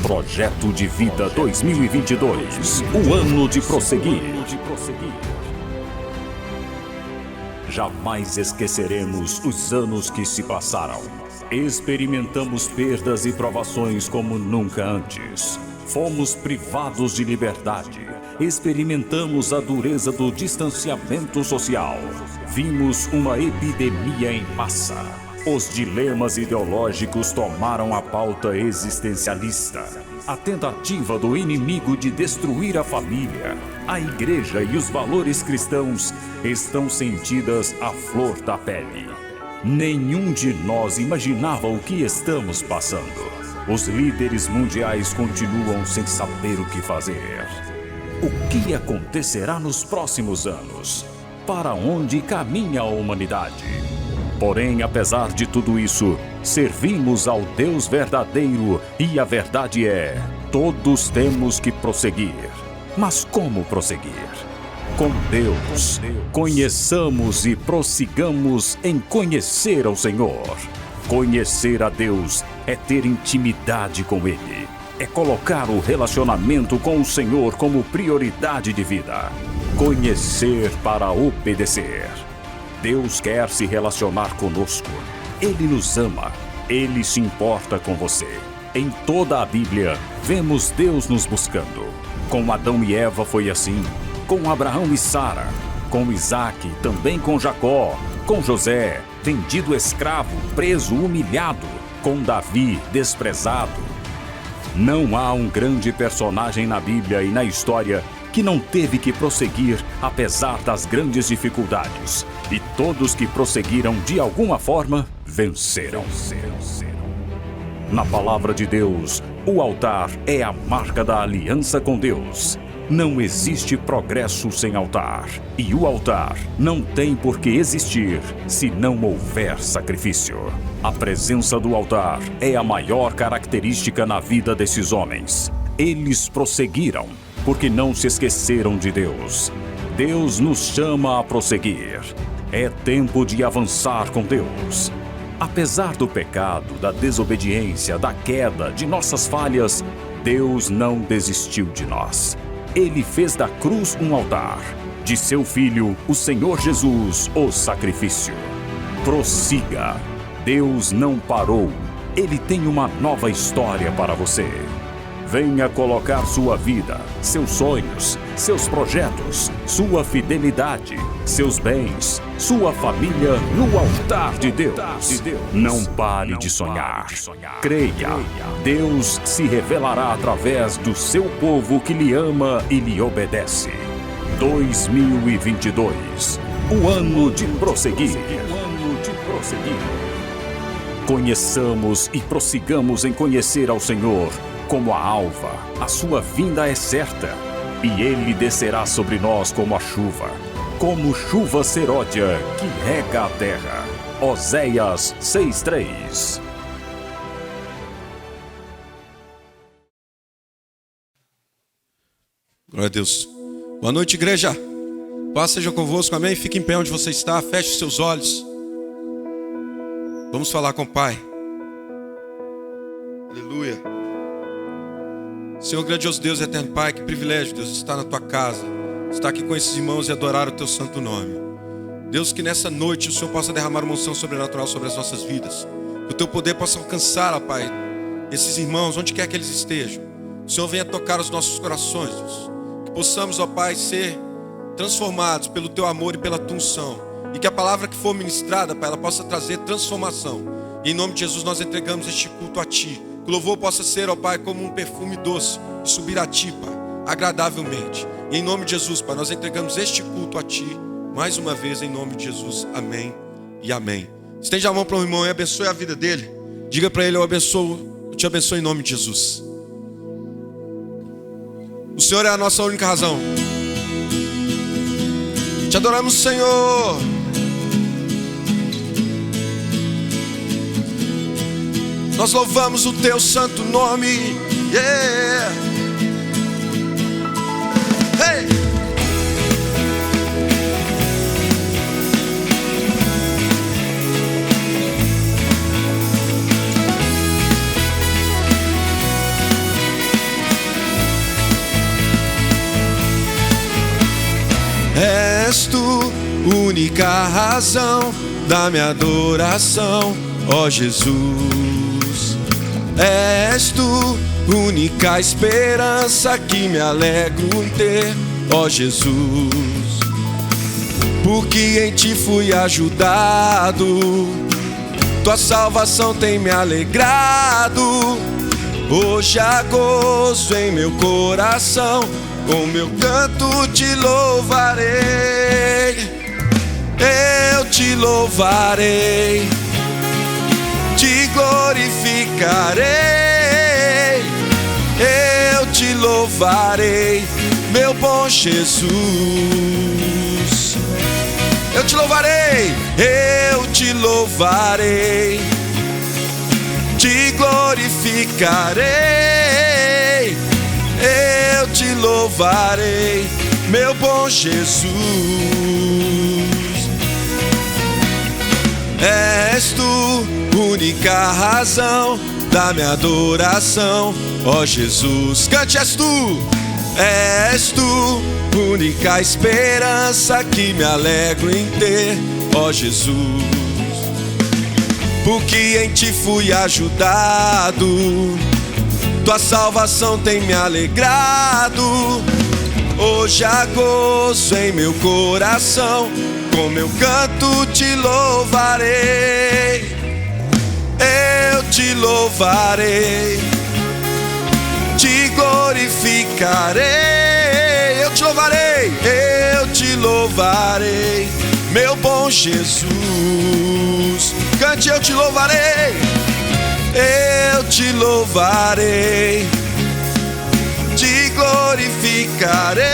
Projeto de Vida 2022, o ano de prosseguir. Jamais esqueceremos os anos que se passaram. Experimentamos perdas e provações como nunca antes. Fomos privados de liberdade. Experimentamos a dureza do distanciamento social. Vimos uma epidemia em massa. Os dilemas ideológicos tomaram a pauta existencialista. A tentativa do inimigo de destruir a família, a igreja e os valores cristãos estão sentidas à flor da pele. Nenhum de nós imaginava o que estamos passando. Os líderes mundiais continuam sem saber o que fazer. O que acontecerá nos próximos anos? Para onde caminha a humanidade? Porém, apesar de tudo isso, servimos ao Deus verdadeiro e a verdade é, todos temos que prosseguir. Mas como prosseguir? Com Deus. Conheçamos e prossigamos em conhecer ao Senhor. Conhecer a Deus é ter intimidade com Ele. É colocar o relacionamento com o Senhor como prioridade de vida. Conhecer para obedecer. Deus quer se relacionar conosco. Ele nos ama. Ele se importa com você. Em toda a Bíblia, vemos Deus nos buscando. Com Adão e Eva foi assim. Com Abraão e Sara. Com Isaac, também com Jacó. Com José, vendido escravo, preso, humilhado. Com Davi, desprezado. Não há um grande personagem na Bíblia e na história que não teve que prosseguir apesar das grandes dificuldades. E todos que prosseguiram de alguma forma, venceram. Na palavra de Deus, o altar é a marca da aliança com Deus. Não existe progresso sem altar. E o altar não tem por que existir se não houver sacrifício. A presença do altar é a maior característica na vida desses homens. Eles prosseguiram porque não se esqueceram de Deus. Deus nos chama a prosseguir. É tempo de avançar com Deus. Apesar do pecado, da desobediência, da queda, de nossas falhas, Deus não desistiu de nós. Ele fez da cruz um altar. De seu Filho, o Senhor Jesus, o sacrifício. Prossiga. Deus não parou. Ele tem uma nova história para você. Venha colocar sua vida, seus sonhos, seus projetos, sua fidelidade, seus bens, sua família no altar de Deus. Não pare de sonhar. Creia. Deus se revelará através do seu povo que lhe ama e lhe obedece. 2022, o ano de prosseguir. Conheçamos e prossigamos em conhecer ao Senhor. Como a alva, a sua vinda é certa, e Ele descerá sobre nós como a chuva, como chuva seródia que rega a terra. Oséias 6:3. Glória a Deus. Boa noite, igreja. Paz seja convosco, amém? Fique em pé onde você está, feche os seus olhos. Vamos falar com o Pai. Aleluia. Senhor, grandioso Deus, eterno Pai, que privilégio, Deus, estar na Tua casa, estar aqui com esses irmãos e adorar o Teu santo nome. Deus, que nessa noite o Senhor possa derramar uma unção sobrenatural sobre as nossas vidas, que o Teu poder possa alcançar, ó Pai, esses irmãos, onde quer que eles estejam. O Senhor venha tocar os nossos corações, Deus. Que possamos, ó Pai, ser transformados pelo Teu amor e pela Tua unção, e que a palavra que for ministrada, Pai, ela possa trazer transformação. E em nome de Jesus nós entregamos este culto a Ti. Que o louvor possa ser, ó Pai, como um perfume doce e subir a Ti, Pai, agradavelmente. E em nome de Jesus, Pai, nós entregamos este culto a Ti, mais uma vez, em nome de Jesus. Amém e amém. Estende a mão para o irmão e abençoe a vida dele. Diga para ele: eu te abençoo em nome de Jesus. O Senhor é a nossa única razão. Te adoramos, Senhor. Nós louvamos o Teu santo nome. Yeah. Hey. És tu, única razão da minha adoração, ó Jesus. És tu, única esperança que me alegro em ter, ó Jesus. Porque em ti fui ajudado, tua salvação tem me alegrado. Hoje há gozo em meu coração, com meu canto te louvarei. Eu te louvarei, te glorificarei. Eu te louvarei, meu bom Jesus. Eu te louvarei, eu te louvarei, te glorificarei. Eu te louvarei, meu bom Jesus. És tu, única razão da minha adoração, ó Jesus. Cante, és tu, única esperança que me alegro em ter, ó Jesus. Porque em ti fui ajudado, tua salvação tem me alegrado. Hoje há gozo em meu coração, com meu canto te louvarei. Eu te louvarei, te glorificarei. Eu te louvarei, eu te louvarei, meu bom Jesus. Cante, eu te louvarei, eu te louvarei, te glorificarei.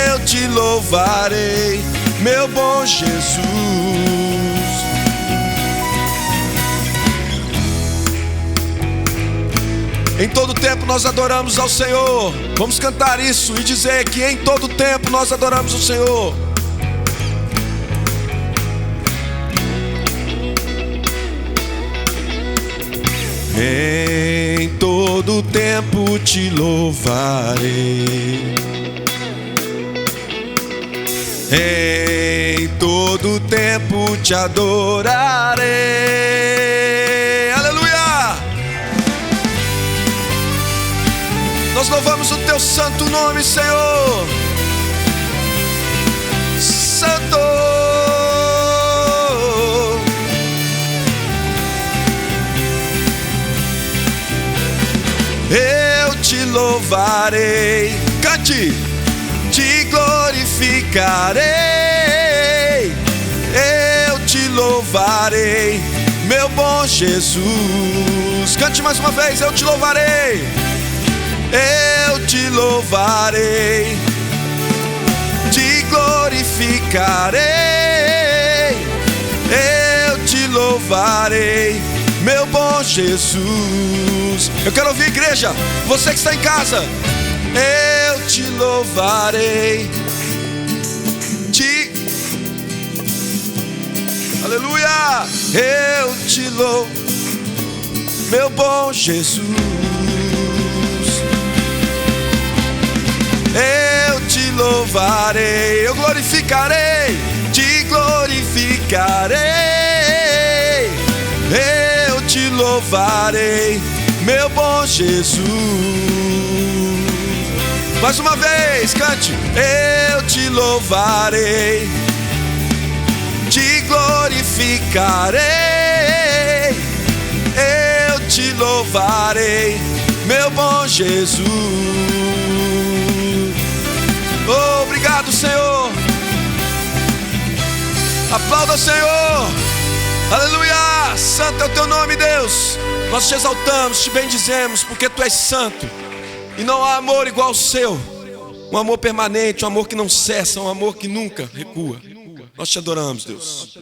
Eu te louvarei, meu bom Jesus. Em todo tempo nós adoramos ao Senhor. Vamos cantar isso e dizer que em todo tempo nós adoramos o Senhor. Em todo tempo te louvarei. Em todo tempo te adorarei. Aleluia! Nós louvamos o teu santo nome, Senhor. Santo. Eu te louvarei, cante, te glorificarei. Eu te louvarei, meu bom Jesus. Cante mais uma vez, eu te louvarei. Eu te louvarei, te glorificarei. Eu te louvarei, meu bom Jesus. Eu quero ouvir, igreja, você que está em casa. Eu te louvarei, aleluia. Eu te louvo, meu bom Jesus. Eu te louvarei, eu glorificarei, te glorificarei. Eu te louvarei, meu bom Jesus. Mais uma vez, cante. Eu te louvarei, te glorificarei. Eu te louvarei, meu bom Jesus. Obrigado, Senhor. Aplauda o Senhor. Aleluia. Santo é o teu nome, Deus. Nós te exaltamos, te bendizemos, porque tu és santo. E não há amor igual ao seu. Um amor permanente, um amor que não cessa, um amor que nunca recua. Nós te adoramos, Deus.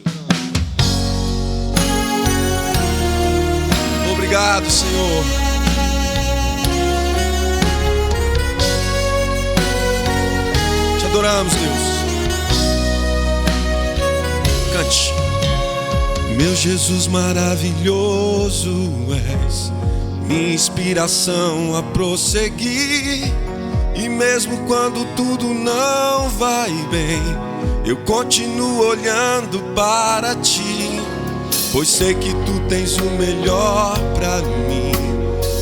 Obrigado, Senhor. Te adoramos, Deus. Cante. Meu Jesus maravilhoso és, minha inspiração a prosseguir, E mesmo quando tudo não vai bem, eu continuo olhando para ti, pois sei que tu tens o melhor pra mim.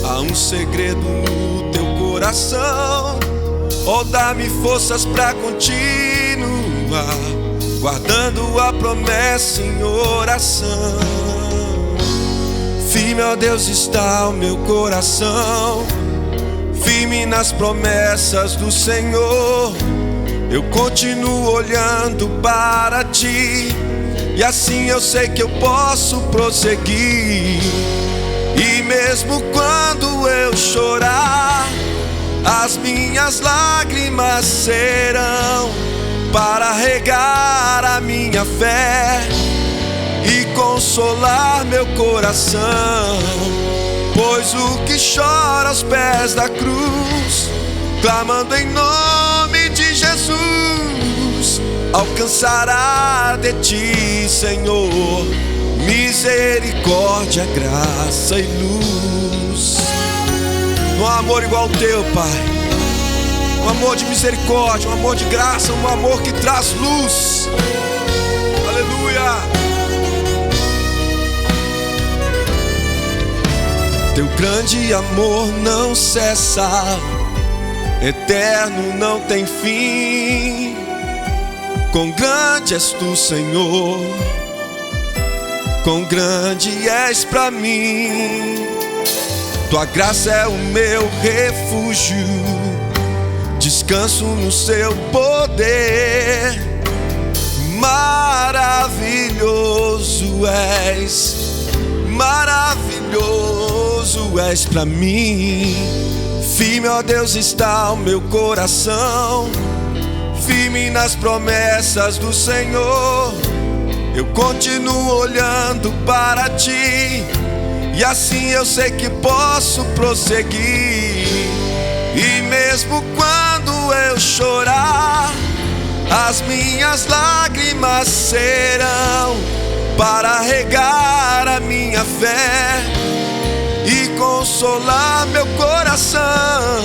Há um segredo no teu coração, oh, dá-me forças pra continuar, guardando a promessa em oração. Firme, ó Deus, está o meu coração, firme nas promessas do Senhor. Eu continuo olhando para ti, e assim eu sei que eu posso prosseguir. E mesmo quando eu chorar, as minhas lágrimas serão para regar a minha fé e consolar meu coração. Pois o que chora aos pés da cruz, clamando em nome de Jesus, alcançará de ti, Senhor, misericórdia, graça e luz. Não há amor igual ao teu, Pai. Um amor de misericórdia, um amor de graça, um amor que traz luz. Aleluia. Teu grande amor não cessa, eterno, não tem fim. Quão grande és tu, Senhor, quão grande és pra mim. Tua graça é o meu refúgio, descanso no seu poder. Maravilhoso és, maravilhoso és pra mim. Firme, ó Deus, está o meu coração, firme nas promessas do Senhor. Eu continuo olhando para ti, e assim eu sei que posso prosseguir. E mesmo quando eu chorar, as minhas lágrimas serão para regar a minha fé e consolar meu coração.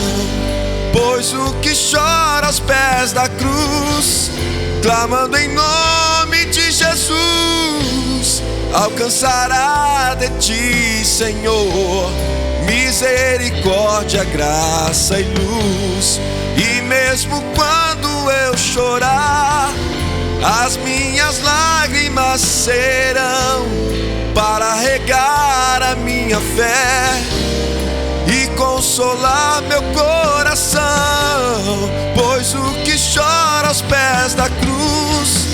Pois o que chora aos pés da cruz, clamando em nome de Jesus, alcançará de ti, Senhor, misericórdia, graça e luz. E mesmo quando eu chorar, as minhas lágrimas serão para regar a minha fé e consolar meu coração. Pois o que chora aos pés da cruz,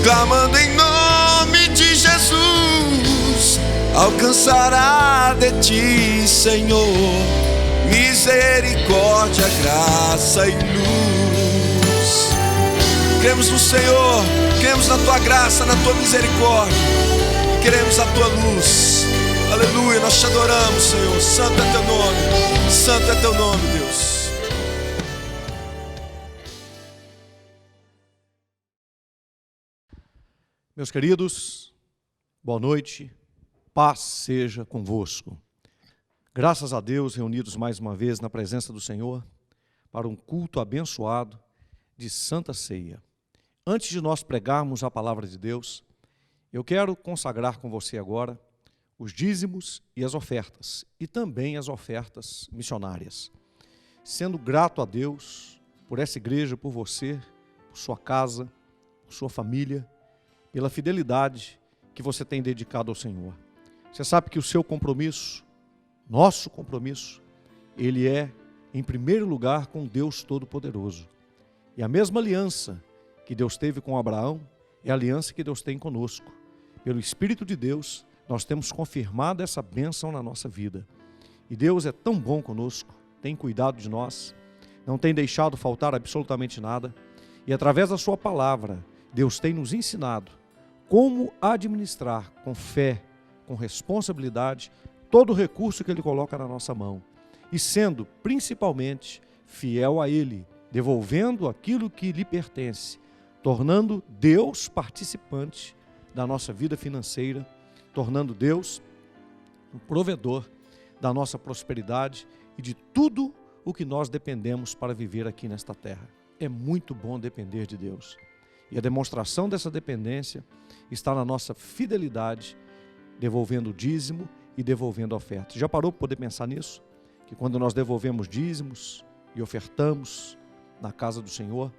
clamando em nome de Jesus, alcançará de ti, Senhor, misericórdia, graça e luz. Cremos no Senhor, cremos na tua graça, na tua misericórdia, queremos a tua luz. Aleluia, nós te adoramos, Senhor. Santo é teu nome, santo é teu nome, Deus. Meus queridos, boa noite, paz seja convosco. Graças a Deus, reunidos mais uma vez na presença do Senhor, para um culto abençoado de Santa Ceia. Antes de nós pregarmos a palavra de Deus, eu quero consagrar com você agora os dízimos e as ofertas, e também as ofertas missionárias. Sendo grato a Deus por essa igreja, por você, por sua casa, por sua família, pela fidelidade que você tem dedicado ao Senhor. Você sabe que o seu compromisso, nosso compromisso, ele é, em primeiro lugar, com Deus Todo-Poderoso. E a mesma aliança que Deus teve com Abraão é a aliança que Deus tem conosco. Pelo Espírito de Deus, nós temos confirmado essa bênção na nossa vida. E Deus é tão bom conosco, tem cuidado de nós, não tem deixado faltar absolutamente nada. E através da sua palavra, Deus tem nos ensinado como administrar com fé, com responsabilidade, todo o recurso que Ele coloca na nossa mão. E sendo, principalmente, fiel a Ele, devolvendo aquilo que lhe pertence, tornando Deus participante da nossa vida financeira, tornando Deus o provedor da nossa prosperidade e de tudo o que nós dependemos para viver aqui nesta terra. É muito bom depender de Deus. E a demonstração dessa dependência está na nossa fidelidade, devolvendo o dízimo e devolvendo a oferta. Já parou para poder pensar nisso? Que quando nós devolvemos dízimos e ofertamos na casa do Senhor,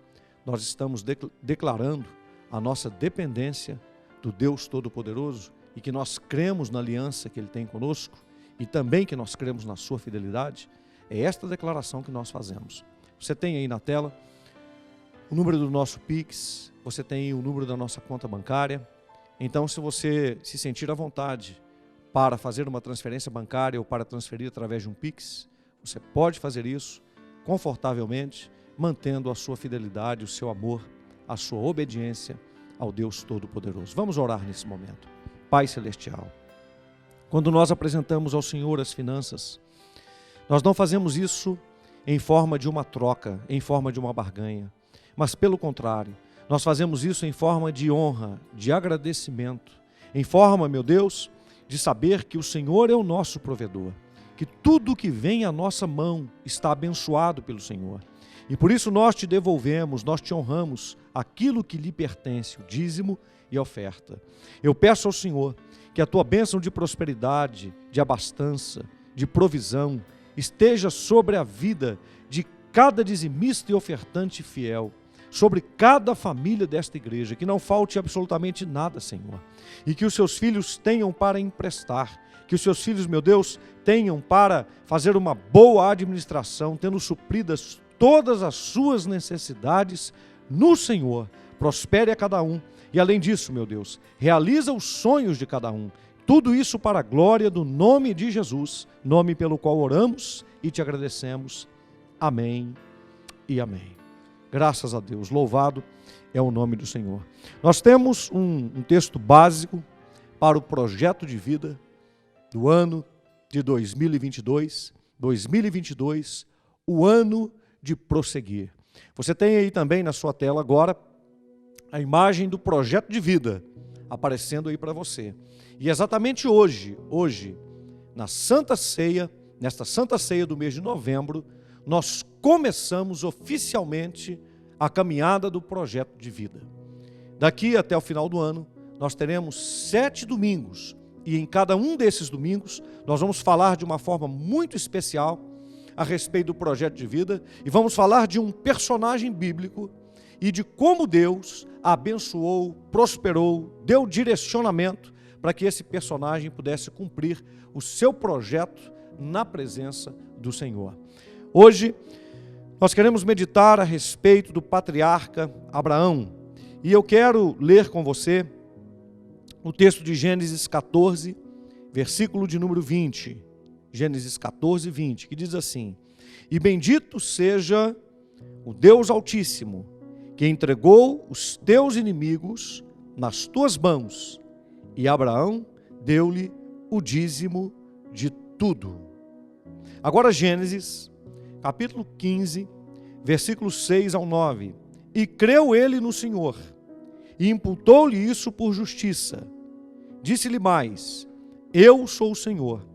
nós estamos declarando a nossa dependência do Deus Todo-Poderoso e que nós cremos na aliança que Ele tem conosco e também que nós cremos na sua fidelidade. É esta declaração que nós fazemos. Você tem aí na tela o número do nosso Pix, você tem aí o número da nossa conta bancária. Então, se você se sentir à vontade para fazer uma transferência bancária ou para transferir através de um Pix, você pode fazer isso confortavelmente, mantendo a sua fidelidade, o seu amor, a sua obediência ao Deus Todo-Poderoso. Vamos orar nesse momento. Pai Celestial, quando nós apresentamos ao Senhor as finanças, nós não fazemos isso em forma de uma troca, em forma de uma barganha, mas pelo contrário, nós fazemos isso em forma de honra, de agradecimento, em forma, meu Deus, de saber que o Senhor é o nosso provedor, que tudo que vem à nossa mão está abençoado pelo Senhor. E por isso nós te devolvemos, nós te honramos aquilo que lhe pertence, o dízimo e a oferta. Eu peço ao Senhor que a tua bênção de prosperidade, de abastança, de provisão, esteja sobre a vida de cada dizimista e ofertante fiel, sobre cada família desta igreja, que não falte absolutamente nada, Senhor, e que os seus filhos tenham para emprestar, que os seus filhos, meu Deus, tenham para fazer uma boa administração, tendo supridas todas as suas necessidades no Senhor. Prospere a cada um e, além disso, meu Deus, realiza os sonhos de cada um. Tudo isso para a glória do nome de Jesus, nome pelo qual oramos e te agradecemos. Amém e amém. Graças a Deus, louvado é o nome do Senhor. Nós temos um texto básico para o projeto de vida do ano de 2022. 2022, o ano de prosseguir. Você tem aí também na sua tela agora a imagem do projeto de vida aparecendo aí para você. E exatamente hoje, na Santa Ceia, nesta Santa Ceia do mês de novembro, nós começamos oficialmente a caminhada do projeto de vida. Daqui até o final do ano, nós teremos 7 domingos, e em cada um desses domingos, nós vamos falar de uma forma muito especial a respeito do projeto de vida, e vamos falar de um personagem bíblico e de como Deus abençoou, prosperou, deu direcionamento para que esse personagem pudesse cumprir o seu projeto na presença do Senhor. Hoje, nós queremos meditar a respeito do patriarca Abraão. E eu quero ler com você o texto de Gênesis 14, versículo de número 20. Gênesis 14, 20, que diz assim: E bendito seja o Deus Altíssimo, que entregou os teus inimigos nas tuas mãos. E Abraão deu-lhe o dízimo de tudo. Agora Gênesis capítulo 15, versículos 6 ao 9. E creu ele no Senhor, e imputou-lhe isso por justiça. Disse-lhe mais: Eu sou o Senhor,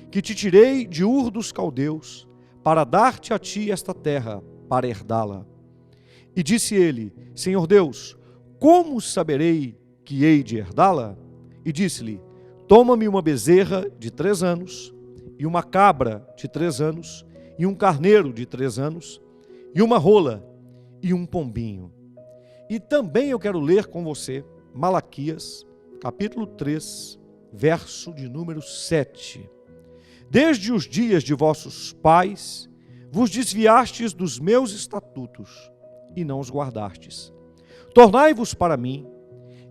que te tirei de Ur dos Caldeus, para dar-te a ti esta terra, para herdá-la. E disse ele: Senhor Deus, como saberei que hei de herdá-la? E disse-lhe: Toma-me uma bezerra de 3 anos, e uma cabra de 3 anos, e um carneiro de 3 anos, e uma rola, e um pombinho. E também eu quero ler com você Malaquias, capítulo 3, verso de número 7. Desde os dias de vossos pais, vos desviastes dos meus estatutos, e não os guardastes. Tornai-vos para mim,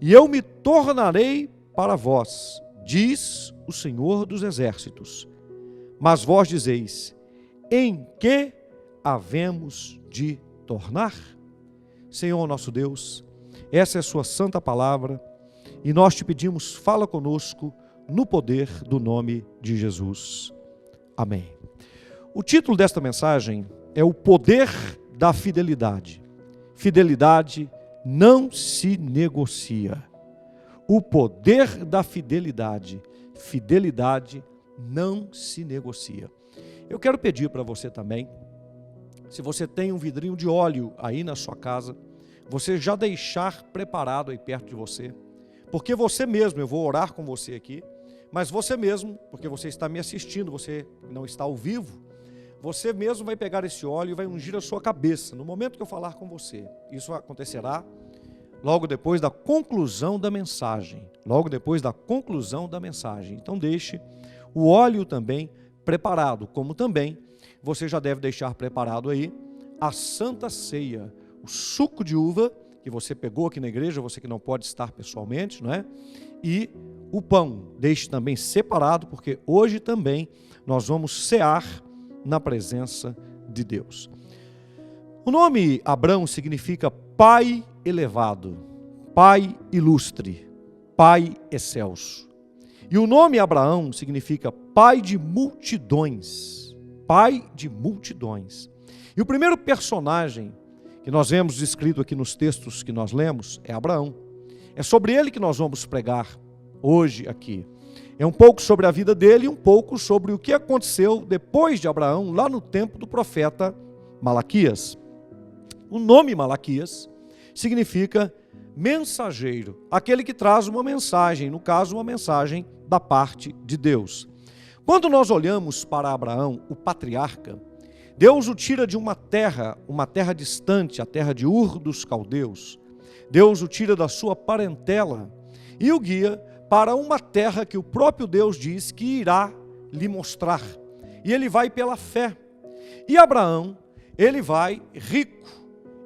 e eu me tornarei para vós, diz o Senhor dos Exércitos. Mas vós dizeis: em que havemos de tornar? Senhor nosso Deus, essa é a sua santa palavra, e nós te pedimos, fala conosco no poder do nome de Jesus. Amém. O título desta mensagem é o poder da fidelidade. Fidelidade não se negocia. O poder da fidelidade. Fidelidade não se negocia. Eu quero pedir para você também se você tem um vidrinho de óleo aí na sua casa, você já deixar preparado aí perto de você, porque você mesmo, eu vou orar com você aqui, mas você mesmo, porque você está me assistindo, você não está ao vivo, você mesmo vai pegar esse óleo e vai ungir a sua cabeça, no momento que eu falar com você. Isso acontecerá logo depois da conclusão da mensagem, Então deixe o óleo também preparado, como também você já deve deixar preparado aí a Santa Ceia, o suco de uva que você pegou aqui na igreja, você que não pode estar pessoalmente, não é? E o pão, deixe também separado, porque hoje também nós vamos cear na presença de Deus. O nome Abrão significa pai elevado, pai ilustre, pai excelso. E o nome Abraão significa pai de multidões, pai de multidões. E o primeiro personagem que nós vemos descrito aqui nos textos que nós lemos é Abraão. É sobre ele que nós vamos pregar hoje aqui. É um pouco sobre a vida dele e um pouco sobre o que aconteceu depois de Abraão, lá no tempo do profeta Malaquias. O nome Malaquias significa mensageiro, aquele que traz uma mensagem, no caso, uma mensagem da parte de Deus. Quando nós olhamos para Abraão, o patriarca, Deus o tira de uma terra distante, a terra de Ur dos Caldeus. Deus o tira da sua parentela e o guia para uma terra que o próprio Deus diz que irá lhe mostrar. E ele vai pela fé. E Abraão, ele vai rico.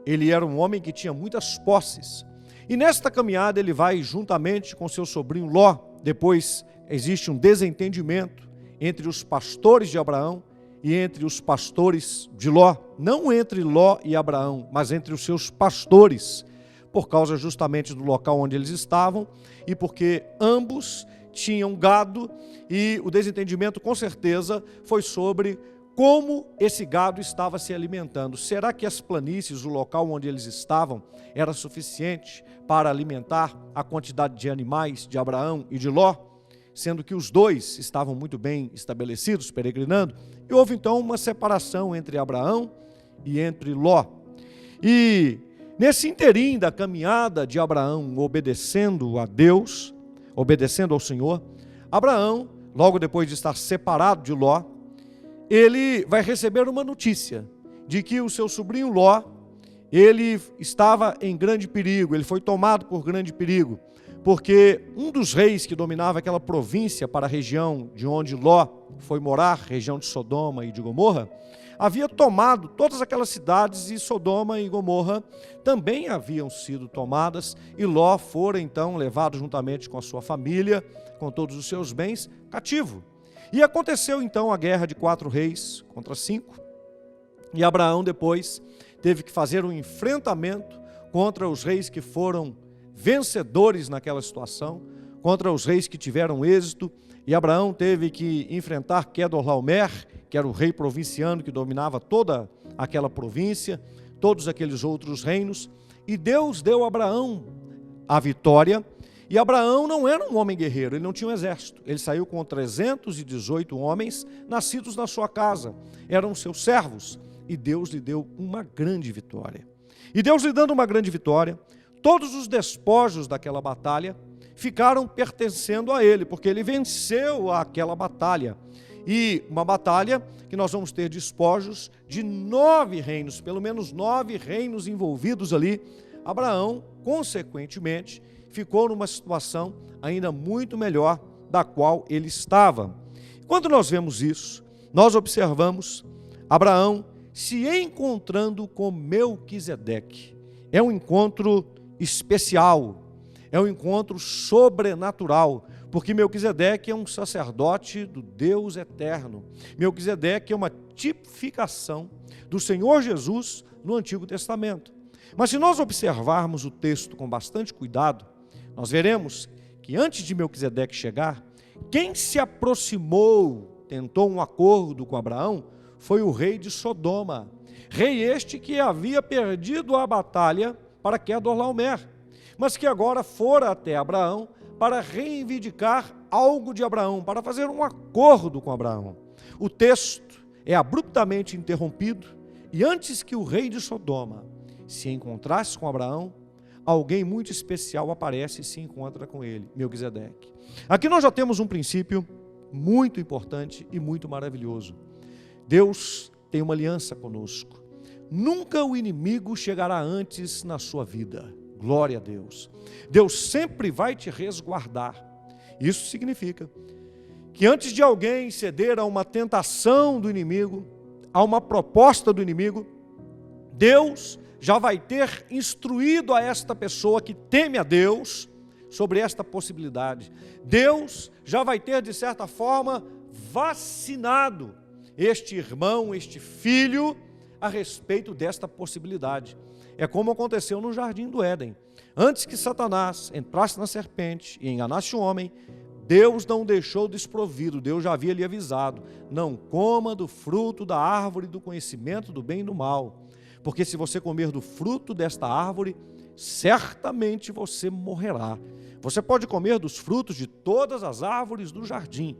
Ele era um homem que tinha muitas posses. E nesta caminhada ele vai juntamente com seu sobrinho Ló. Depois existe um desentendimento entre os pastores de Abraão e entre os pastores de Ló. Não entre Ló e Abraão, mas entre os seus pastores, por causa justamente do local onde eles estavam e porque ambos tinham gado, e o desentendimento com certeza foi sobre como esse gado estava se alimentando. Será que as planícies, o local onde eles estavam, era suficiente para alimentar a quantidade de animais de Abraão e de Ló? Sendo que os dois estavam muito bem estabelecidos, peregrinando, e houve então uma separação entre Abraão e entre Ló. E nesse interim da caminhada de Abraão, obedecendo a Deus, obedecendo ao Senhor, Abraão, logo depois de estar separado de Ló, ele vai receber uma notícia de que o seu sobrinho Ló, ele estava em grande perigo, ele foi tomado por grande perigo, porque um dos reis que dominava aquela província para a região de onde Ló foi morar, região de Sodoma e de Gomorra, havia tomado todas aquelas cidades, e Sodoma e Gomorra também haviam sido tomadas, e Ló fora então levado juntamente com a sua família, com todos os seus bens, cativo. E aconteceu então a guerra de 4 reis contra 5, e Abraão depois teve que fazer um enfrentamento contra os reis que foram vencedores naquela situação, contra os reis que tiveram êxito, e Abraão teve que enfrentar Quedorlaomer, que era o rei provinciano que dominava toda aquela província, todos aqueles outros reinos, e Deus deu a Abraão a vitória. E Abraão não era um homem guerreiro, ele não tinha um exército, ele saiu com 318 homens nascidos na sua casa, eram seus servos, e Deus lhe deu uma grande vitória. E Deus lhe dando uma grande vitória, todos os despojos daquela batalha ficaram pertencendo a ele, porque ele venceu aquela batalha. E uma batalha que nós vamos ter despojos de 9 reinos, pelo menos 9 reinos envolvidos ali. Abraão, consequentemente, ficou numa situação ainda muito melhor da qual ele estava. Quando nós vemos isso, nós observamos Abraão se encontrando com Melquisedeque. É um encontro especial, é um encontro sobrenatural, porque Melquisedeque é um sacerdote do Deus eterno. Melquisedeque é uma tipificação do Senhor Jesus no Antigo Testamento. Mas se nós observarmos o texto com bastante cuidado, nós veremos que antes de Melquisedeque chegar, quem se aproximou, tentou um acordo com Abraão, foi o rei de Sodoma. Rei este que havia perdido a batalha para Quedorlaomer, mas que agora fora até Abraão para reivindicar algo de Abraão, para fazer um acordo com Abraão. O texto é abruptamente interrompido E antes que o rei de Sodoma se encontrasse com Abraão, alguém muito especial aparece e se encontra com ele, Melquisedeque. Aqui nós já temos um princípio muito importante e muito maravilhoso. Deus tem uma aliança conosco. Nunca o inimigo chegará antes na sua vida. Glória a Deus. Deus sempre vai te resguardar. Isso significa que antes de alguém ceder a uma tentação do inimigo, a uma proposta do inimigo, Deus já vai ter instruído a esta pessoa que teme a Deus sobre esta possibilidade. Deus já vai ter, de certa forma, vacinado este irmão, este filho, a respeito desta possibilidade. É como aconteceu no Jardim do Éden. Antes que Satanás entrasse na serpente e enganasse o homem, Deus não deixou desprovido, Deus já havia lhe avisado: não coma do fruto da árvore do conhecimento do bem e do mal, porque se você comer do fruto desta árvore, certamente você morrerá. Você pode comer dos frutos de todas as árvores do jardim,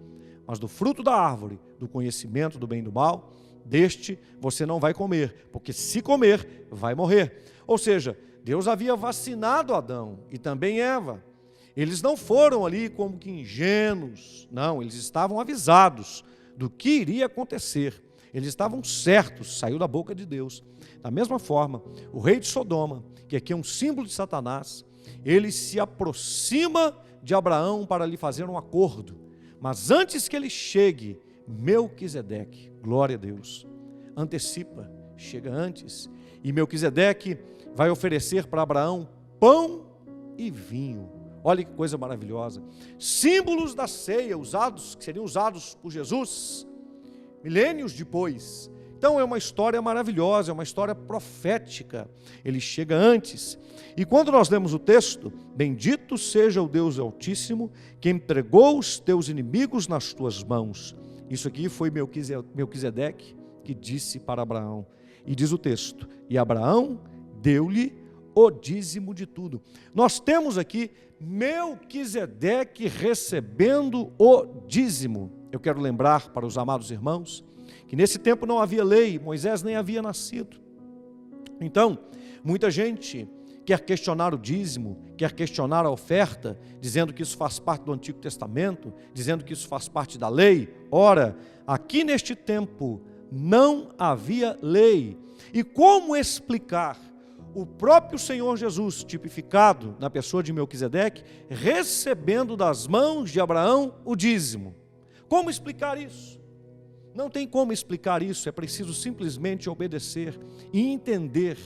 mas do fruto da árvore do conhecimento do bem e do mal, deste você não vai comer, porque se comer, vai morrer. Ou seja, Deus havia vacinado Adão e também Eva. Eles não foram ali como que ingênuos, não, eles estavam avisados do que iria acontecer. Eles estavam certos, saiu da boca de Deus. Da mesma forma, o rei de Sodoma, que aqui é um símbolo de Satanás, ele se aproxima de Abraão para lhe fazer um acordo. Mas antes que ele chegue, Melquisedeque, glória a Deus, antecipa, chega antes, e Melquisedeque vai oferecer para Abraão pão e vinho. Olha que coisa maravilhosa. Símbolos da ceia, que seriam usados por Jesus milênios depois. Então é uma história maravilhosa, é uma história profética. Ele chega antes. E quando nós lemos o texto: bendito seja o Deus Altíssimo, que entregou os teus inimigos nas tuas mãos. Isso aqui foi Melquisedeque que disse para Abraão. E diz o texto: e Abraão deu-lhe o dízimo de tudo. Nós temos aqui Melquisedeque recebendo o dízimo. Eu quero lembrar para os amados irmãos que nesse tempo não havia lei, Moisés nem havia nascido. Então, muita gente quer questionar o dízimo, quer questionar a oferta, dizendo que isso faz parte do Antigo Testamento, dizendo que isso faz parte da lei. Ora, aqui neste tempo não havia lei. E como explicar o próprio Senhor Jesus, tipificado na pessoa de Melquisedeque, recebendo das mãos de Abraão o dízimo? Como explicar isso? Não tem como explicar isso, é preciso simplesmente obedecer e entender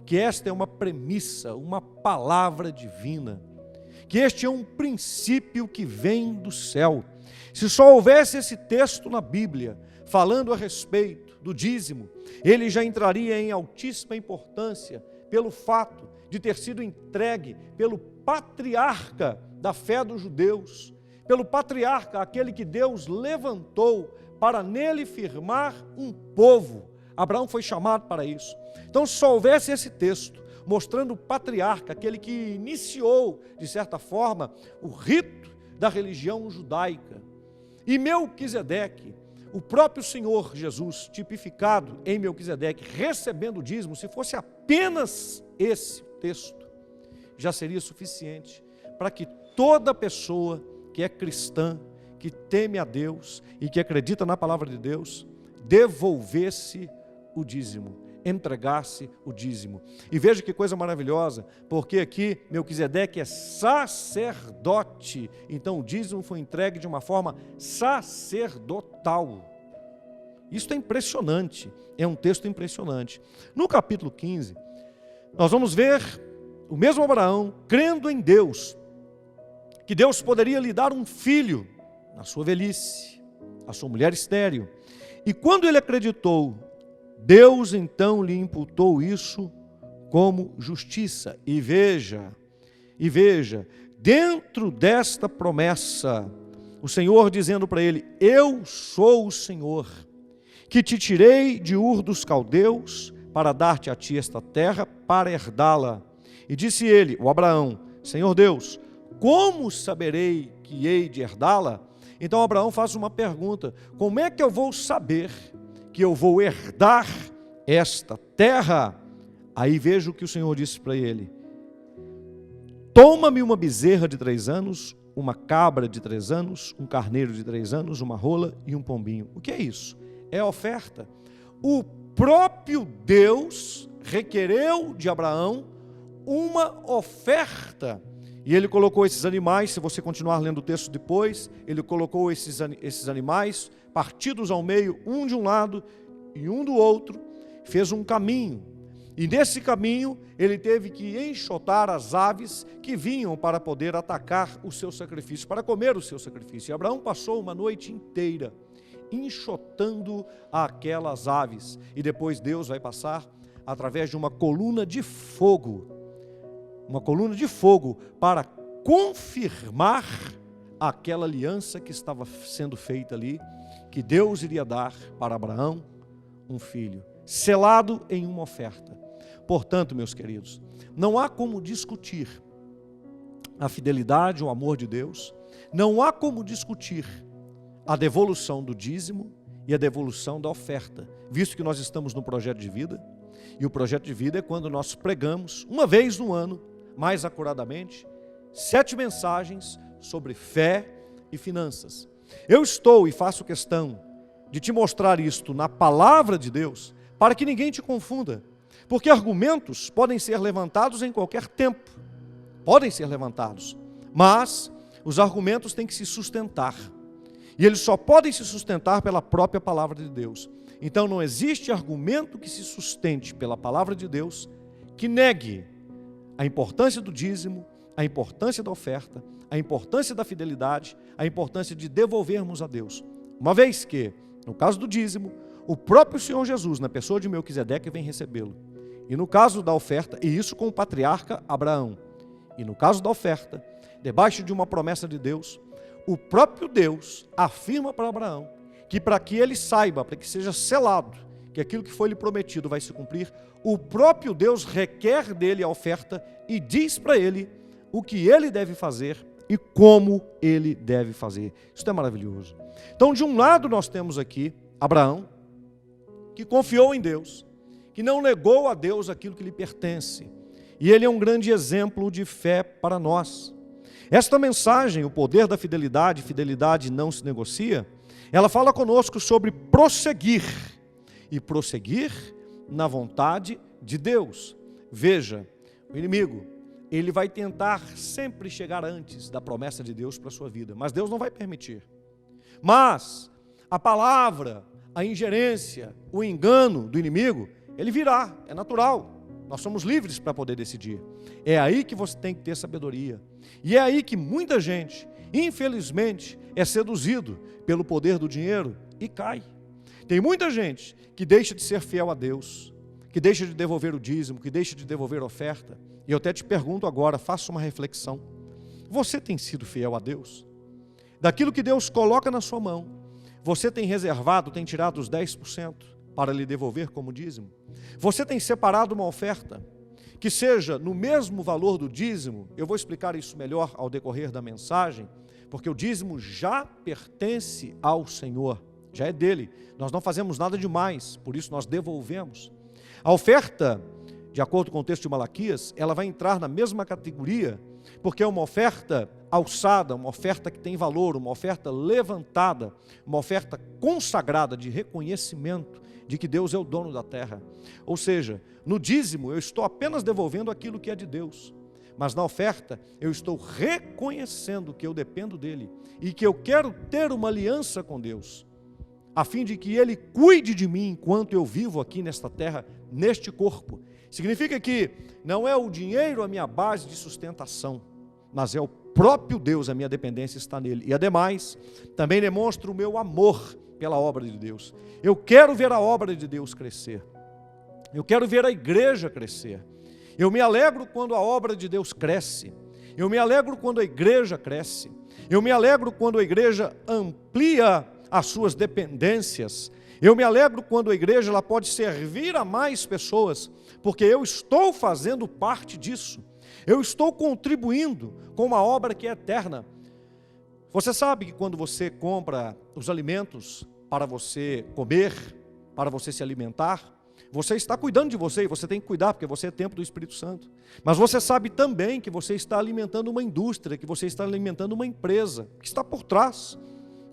que esta é uma premissa, uma palavra divina, que este é um princípio que vem do céu. Se só houvesse esse texto na Bíblia, falando a respeito do dízimo, ele já entraria em altíssima importância, pelo fato de ter sido entregue pelo patriarca da fé dos judeus, pelo patriarca, aquele que Deus levantou para nele firmar um povo. Abraão foi chamado para isso. Então, se só houvesse esse texto, mostrando o patriarca, aquele que iniciou, de certa forma, o rito da religião judaica, e Melquisedeque, o próprio Senhor Jesus, tipificado em Melquisedeque, recebendo o dízimo, se fosse apenas esse texto, já seria suficiente para que toda pessoa que é cristã, que teme a Deus e que acredita na palavra de Deus, devolvesse o dízimo, entregasse o dízimo. E veja que coisa maravilhosa, porque aqui Melquisedeque é sacerdote, então o dízimo foi entregue de uma forma sacerdotal. Isso é impressionante, é um texto impressionante. No capítulo 15, nós vamos ver o mesmo Abraão crendo em Deus, que Deus poderia lhe dar um filho na sua velhice, a sua mulher estéril. E quando ele acreditou, Deus então lhe imputou isso como justiça. E veja, dentro desta promessa, o Senhor dizendo para ele: eu sou o Senhor, que te tirei de Ur dos Caldeus, para dar-te a ti esta terra, para herdá-la. E disse ele, o Abraão: Senhor Deus, como saberei que hei de herdá-la? Então Abraão faz uma pergunta: como é que eu vou saber que eu vou herdar esta terra. Aí veja o que o Senhor disse para ele: toma-me uma bezerra de 3 anos, uma cabra de 3 anos, um carneiro de 3 anos, uma rola e um pombinho. O que é isso? É a oferta. O próprio Deus requereu de Abraão uma oferta. E ele colocou esses animais, se você continuar lendo o texto depois, ele colocou esses animais partidos ao meio, um de um lado e um do outro, fez um caminho. E nesse caminho ele teve que enxotar as aves que vinham para poder atacar o seu sacrifício, para comer o seu sacrifício. E Abraão passou uma noite inteira enxotando aquelas aves. E depois Deus vai passar através de uma coluna de fogo para confirmar aquela aliança que estava sendo feita ali, que Deus iria dar para Abraão um filho, selado em uma oferta. Portanto, meus queridos, não há como discutir a fidelidade, o amor de Deus, não há como discutir a devolução do dízimo e a devolução da oferta, visto que nós estamos no projeto de vida, e o projeto de vida é quando nós pregamos, uma vez no ano, mais acuradamente, 7 mensagens sobre fé e finanças. Eu estou e faço questão de te mostrar isto na palavra de Deus, para que ninguém te confunda, porque argumentos podem ser levantados em qualquer tempo, podem ser levantados, mas os argumentos têm que se sustentar, e eles só podem se sustentar pela própria palavra de Deus. Então não existe argumento que se sustente pela palavra de Deus que negue a importância do dízimo, a importância da oferta, a importância da fidelidade, a importância de devolvermos a Deus. Uma vez que, no caso do dízimo, o próprio Senhor Jesus, na pessoa de Melquisedeque, vem recebê-lo. E no caso da oferta, e isso com o patriarca Abraão, e no caso da oferta, debaixo de uma promessa de Deus, o próprio Deus afirma para Abraão que para que ele saiba, para que seja selado, que aquilo que foi lhe prometido vai se cumprir, o próprio Deus requer dele a oferta e diz para ele o que ele deve fazer e como ele deve fazer. Isso é maravilhoso. Então, de um lado nós temos aqui Abraão, que confiou em Deus, que não negou a Deus aquilo que lhe pertence, e ele é um grande exemplo de fé para nós. Esta mensagem, o poder da fidelidade, fidelidade não se negocia, ela fala conosco sobre prosseguir, e prosseguir na vontade de Deus. Veja, o inimigo, ele vai tentar sempre chegar antes da promessa de Deus para a sua vida, mas Deus não vai permitir. Mas a palavra, a ingerência, o engano do inimigo, ele virá, é natural. Nós somos livres para poder decidir. É aí que você tem que ter sabedoria. E é aí que muita gente, infelizmente, é seduzido pelo poder do dinheiro e cai. Tem muita gente que deixa de ser fiel a Deus, que deixa de devolver o dízimo, que deixa de devolver a oferta. E eu até te pergunto agora, faça uma reflexão. Você tem sido fiel a Deus? Daquilo que Deus coloca na sua mão, você tem reservado, tem tirado os 10% para lhe devolver como dízimo? Você tem separado uma oferta que seja no mesmo valor do dízimo? Eu vou explicar isso melhor ao decorrer da mensagem, porque o dízimo já pertence ao Senhor, já é dele. Nós não fazemos nada demais, por isso nós devolvemos. A oferta, de acordo com o texto de Malaquias, ela vai entrar na mesma categoria, porque é uma oferta alçada, uma oferta que tem valor, uma oferta levantada, uma oferta consagrada de reconhecimento de que Deus é o dono da terra. Ou seja, no dízimo eu estou apenas devolvendo aquilo que é de Deus, mas na oferta eu estou reconhecendo que eu dependo dele e que eu quero ter uma aliança com Deus, a fim de que ele cuide de mim enquanto eu vivo aqui nesta terra, neste corpo. Significa que não é o dinheiro a minha base de sustentação, mas é o próprio Deus, a minha dependência está nele. E ademais, também demonstra o meu amor pela obra de Deus. Eu quero ver a obra de Deus crescer. Eu quero ver a igreja crescer. Eu me alegro quando a obra de Deus cresce. Eu me alegro quando a igreja cresce. Eu me alegro quando a igreja amplia as suas dependências. Eu me alegro quando a igreja ela pode servir a mais pessoas, porque eu estou fazendo parte disso. Eu estou contribuindo com uma obra que é eterna. Você sabe que quando você compra os alimentos para você comer, para você se alimentar, Você está cuidando de você e você tem que cuidar porque você é templo do Espírito Santo. Mas você sabe também que você está alimentando uma indústria, que você está alimentando uma empresa que está por trás,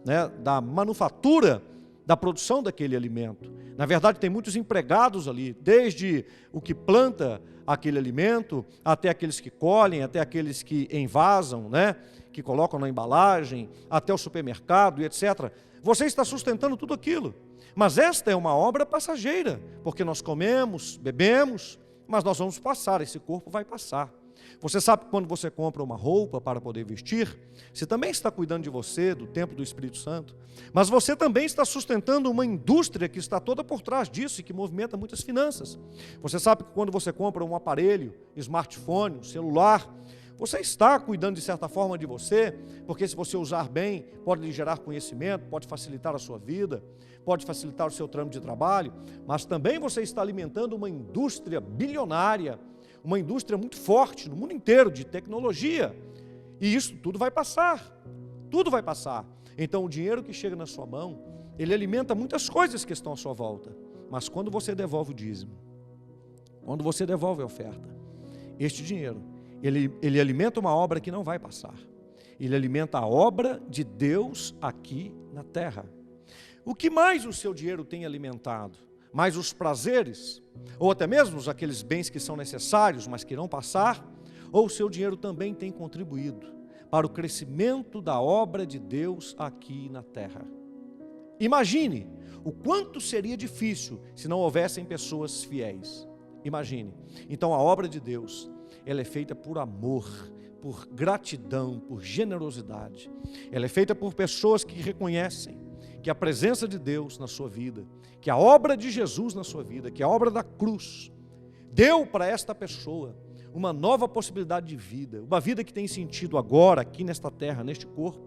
né, da manufatura, da produção daquele alimento. Na verdade, tem muitos empregados ali, desde o que planta aquele alimento, até aqueles que colhem, até aqueles que envasam, né, que colocam na embalagem, até o supermercado e etc. Você está sustentando tudo aquilo. Mas esta é uma obra passageira, porque nós comemos, bebemos, mas nós vamos passar, esse corpo vai passar. Você sabe que quando você compra uma roupa para poder vestir, você também está cuidando de você, do templo do Espírito Santo, mas você também está sustentando uma indústria que está toda por trás disso e que movimenta muitas finanças. Você sabe que quando você compra um aparelho, smartphone, um celular, você está cuidando de certa forma de você, porque se você usar bem, pode lhe gerar conhecimento, pode facilitar a sua vida, pode facilitar o seu trâmite de trabalho, mas também você está alimentando uma indústria bilionária, uma indústria muito forte no mundo inteiro de tecnologia, e isso tudo vai passar, tudo vai passar. Então o dinheiro que chega na sua mão, ele alimenta muitas coisas que estão à sua volta, mas quando você devolve o dízimo, quando você devolve a oferta, este dinheiro, ele alimenta uma obra que não vai passar, ele alimenta a obra de Deus aqui na terra. O que mais o seu dinheiro tem alimentado? Mais os prazeres, ou até mesmo aqueles bens que são necessários, mas que irão passar, ou o seu dinheiro também tem contribuído para o crescimento da obra de Deus aqui na terra? Imagine o quanto seria difícil se não houvessem pessoas fiéis. Imagine. Então a obra de Deus, ela é feita por amor, por gratidão, por generosidade. Ela é feita por pessoas que reconhecem que a presença de Deus na sua vida, que a obra de Jesus na sua vida, que a obra da cruz, deu para esta pessoa uma nova possibilidade de vida, uma vida que tem sentido agora, aqui nesta terra, neste corpo,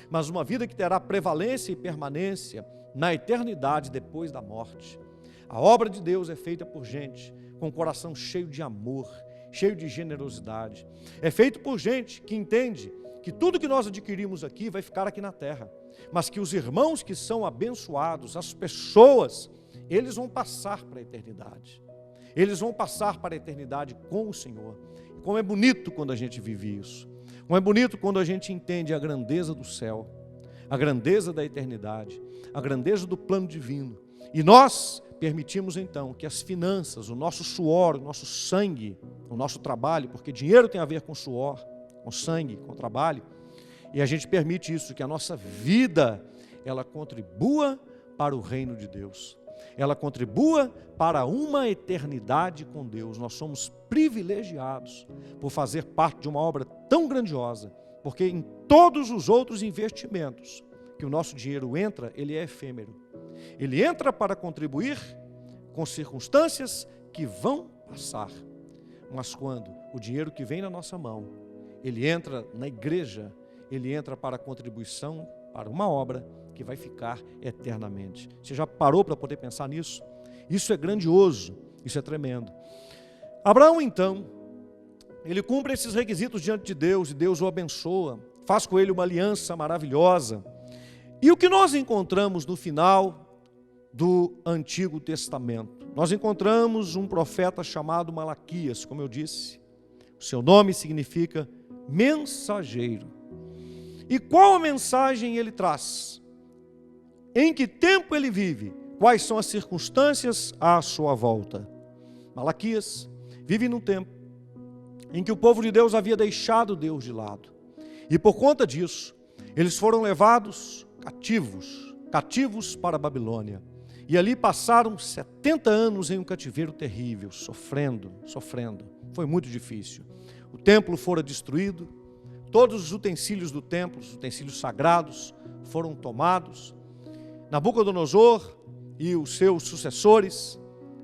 mas uma vida que terá prevalência e permanência na eternidade depois da morte. A obra de Deus é feita por gente com o coração cheio de amor, cheio de generosidade. É feito por gente que entende que tudo que nós adquirimos aqui vai ficar aqui na terra, mas que os irmãos que são abençoados, as pessoas, eles vão passar para a eternidade. Eles vão passar para a eternidade com o Senhor. Como é bonito quando a gente vive isso. Como é bonito quando a gente entende a grandeza do céu, a grandeza da eternidade, a grandeza do plano divino. E nós permitimos então que as finanças, o nosso suor, o nosso sangue, o nosso trabalho, porque dinheiro tem a ver com suor, com sangue, com trabalho, e a gente permite isso, que a nossa vida, ela contribua para o reino de Deus. Ela contribua para uma eternidade com Deus. Nós somos privilegiados por fazer parte de uma obra tão grandiosa, porque em todos os outros investimentos que o nosso dinheiro entra, ele é efêmero. Ele entra para contribuir com circunstâncias que vão passar. Mas quando o dinheiro que vem na nossa mão, ele entra na igreja, ele entra para a contribuição para uma obra que vai ficar eternamente. Você já parou para poder pensar nisso? Isso é grandioso, isso é tremendo. Abraão, então, ele cumpre esses requisitos diante de Deus, e Deus o abençoa, faz com ele uma aliança maravilhosa. E o que nós encontramos no final do Antigo Testamento? Nós encontramos um profeta chamado Malaquias, como eu disse. O seu nome significa mensageiro. E qual a mensagem ele traz? Em que tempo ele vive? Quais são as circunstâncias à sua volta? Malaquias vive num tempo em que o povo de Deus havia deixado Deus de lado. E por conta disso, eles foram levados cativos para a Babilônia. E ali passaram 70 anos em um cativeiro terrível, sofrendo. Foi muito difícil. O templo fora destruído, todos os utensílios do templo, os utensílios sagrados, foram tomados. Nabucodonosor e os seus sucessores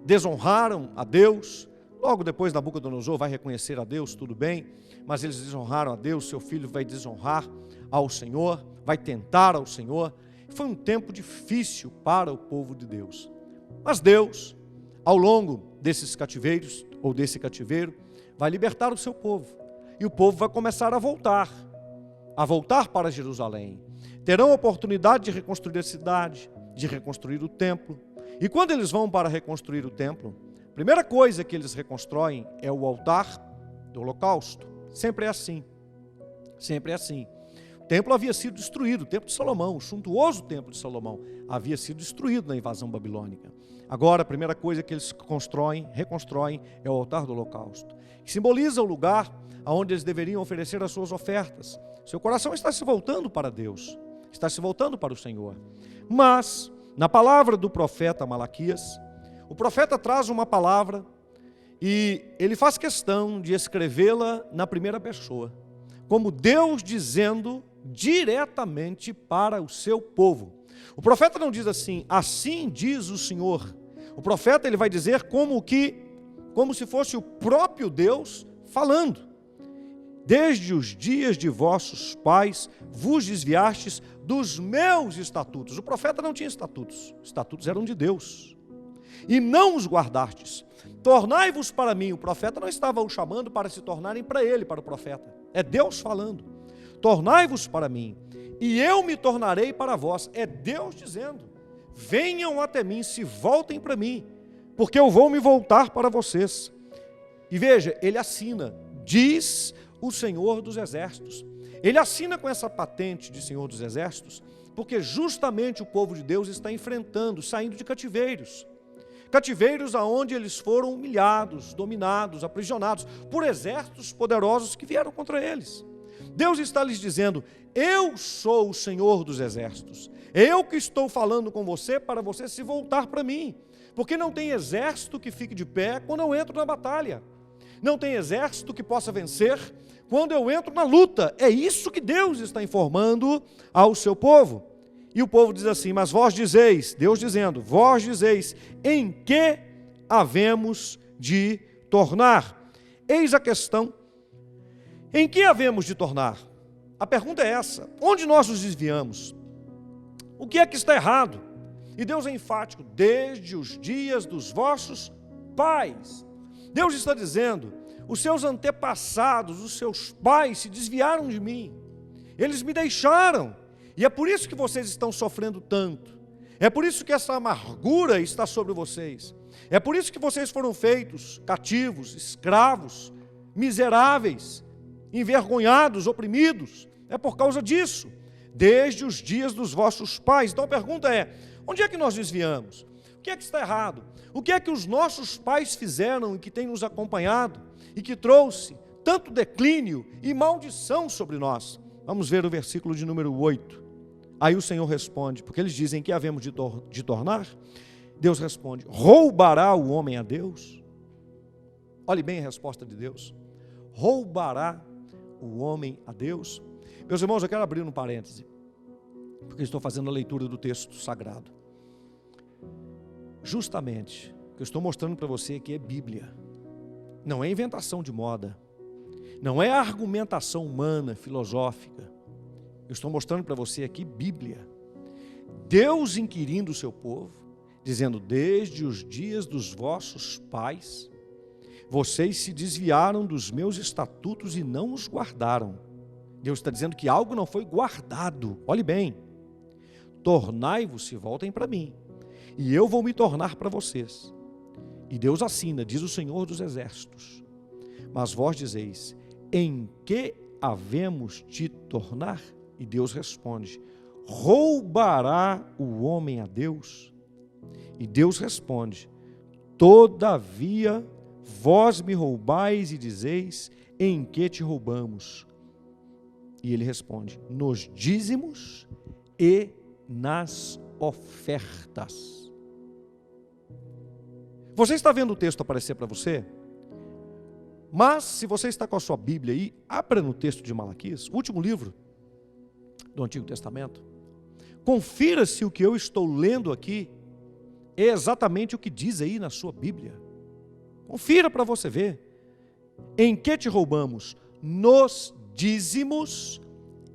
desonraram a Deus. Logo depois Nabucodonosor vai reconhecer a Deus, tudo bem, mas eles desonraram a Deus, seu filho vai desonrar ao Senhor, vai tentar ao Senhor. Foi um tempo difícil para o povo de Deus. Mas Deus, ao longo desses cativeiros, ou desse cativeiro, vai libertar o seu povo. E o povo vai começar a voltar para Jerusalém. Terão a oportunidade de reconstruir a cidade, de reconstruir o templo. E quando eles vão para reconstruir o templo, a primeira coisa que eles reconstroem é o altar do holocausto. Sempre é assim. Sempre é assim. O templo havia sido destruído, o templo de Salomão, o suntuoso templo de Salomão, havia sido destruído na invasão babilônica. Agora, a primeira coisa que eles reconstroem é o altar do holocausto, que simboliza o lugar onde eles deveriam oferecer as suas ofertas. Seu coração está se voltando para Deus, está se voltando para o Senhor. Mas, na palavra do profeta Malaquias, o profeta traz uma palavra e ele faz questão de escrevê-la na primeira pessoa, como Deus dizendo diretamente para o seu povo. O profeta não diz assim, assim diz o Senhor. O profeta ele vai dizer como se fosse o próprio Deus falando. Desde os dias de vossos pais vos desviastes dos meus estatutos. O profeta não tinha estatutos, os estatutos eram de Deus. E não os guardastes. Tornai-vos para mim. O profeta não estava o chamando para se tornarem para ele, para o profeta. É Deus falando. Tornai-vos para mim, e eu me tornarei para vós. É Deus dizendo, venham até mim, se voltem para mim, porque eu vou me voltar para vocês. E veja, ele assina, diz o Senhor dos Exércitos. Ele assina com essa patente de Senhor dos Exércitos, porque justamente o povo de Deus está enfrentando, saindo de cativeiros. Cativeiros aonde eles foram humilhados, dominados, aprisionados, por exércitos poderosos que vieram contra eles. Deus está lhes dizendo, eu sou o Senhor dos Exércitos, eu que estou falando com você para você se voltar para mim, porque não tem exército que fique de pé quando eu entro na batalha, não tem exército que possa vencer quando eu entro na luta. É isso que Deus está informando ao seu povo. E o povo diz assim, mas vós dizeis, Deus dizendo, vós dizeis, em que havemos de tornar? Eis a questão, em que havemos de tornar? A pergunta é essa, onde nós nos desviamos? O que é que está errado? E Deus é enfático, desde os dias dos vossos pais. Deus está dizendo, os seus antepassados, os seus pais se desviaram de mim, eles me deixaram, e é por isso que vocês estão sofrendo tanto, é por isso que essa amargura está sobre vocês, é por isso que vocês foram feitos cativos, escravos, miseráveis, envergonhados, oprimidos, é por causa disso, desde os dias dos vossos pais. Então a pergunta é, onde é que nós desviamos? O que é que está errado? O que é que os nossos pais fizeram e que tem nos acompanhado e que trouxe tanto declínio e maldição sobre nós? Vamos ver o versículo de número 8. Aí o Senhor responde, porque eles dizem que havemos de tornar. Deus responde, roubará o homem a Deus? Olhe bem a resposta de Deus. Roubará o homem a Deus? Meus irmãos, eu quero abrir um parêntese, porque estou fazendo a leitura do texto sagrado. Justamente, o que eu estou mostrando para você aqui é Bíblia. Não é inventação de moda. Não é argumentação humana, filosófica. Eu estou mostrando para você aqui Bíblia. Deus inquirindo o seu povo, dizendo, desde os dias dos vossos pais, vocês se desviaram dos meus estatutos e não os guardaram. Deus está dizendo que algo não foi guardado. Olhe bem, tornai-vos, se voltem para mim, e eu vou me tornar para vocês. E Deus assina, diz o Senhor dos Exércitos, mas vós dizeis, em que havemos de tornar? E Deus responde, roubará o homem a Deus? E Deus responde, todavia vós me roubais e dizeis, em que te roubamos? E ele responde, nos dízimos e nas ofertas. Você está vendo o texto aparecer para você? Mas, se você está com a sua Bíblia aí, abra no texto de Malaquias, o último livro do Antigo Testamento. Confira se o que eu estou lendo aqui é exatamente o que diz aí na sua Bíblia. Confira para você ver. Em que te roubamos? Nos dízimos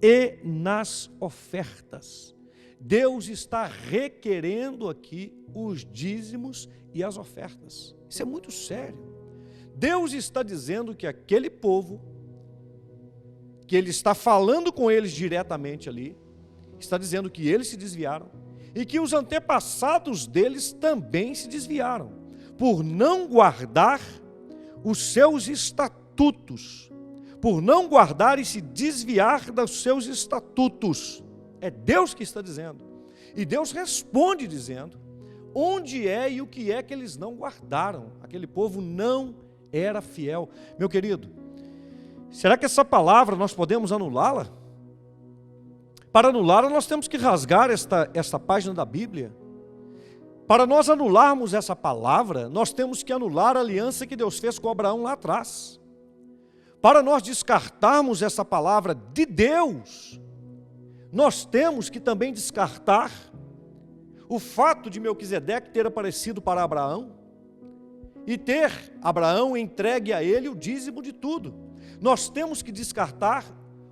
e nas ofertas. Deus está requerendo aqui os dízimos e as ofertas. Isso é muito sério. Deus está dizendo que aquele povo, que Ele está falando com eles diretamente ali, está dizendo que eles se desviaram e que os antepassados deles também se desviaram, por não guardar os seus estatutos, por não guardar e se desviar dos seus estatutos. É Deus que está dizendo. E Deus responde dizendo onde é e o que é que eles não guardaram. Aquele povo não era fiel. Meu querido, será que essa palavra nós podemos anulá-la? Para anulá-la nós temos que rasgar esta página da Bíblia. Para nós anularmos essa palavra, nós temos que anular a aliança que Deus fez com Abraão lá atrás. Para nós descartarmos essa palavra de Deus, nós temos que também descartar o fato de Melquisedeque ter aparecido para Abraão e ter Abraão entregue a ele o dízimo de tudo. Nós temos que descartar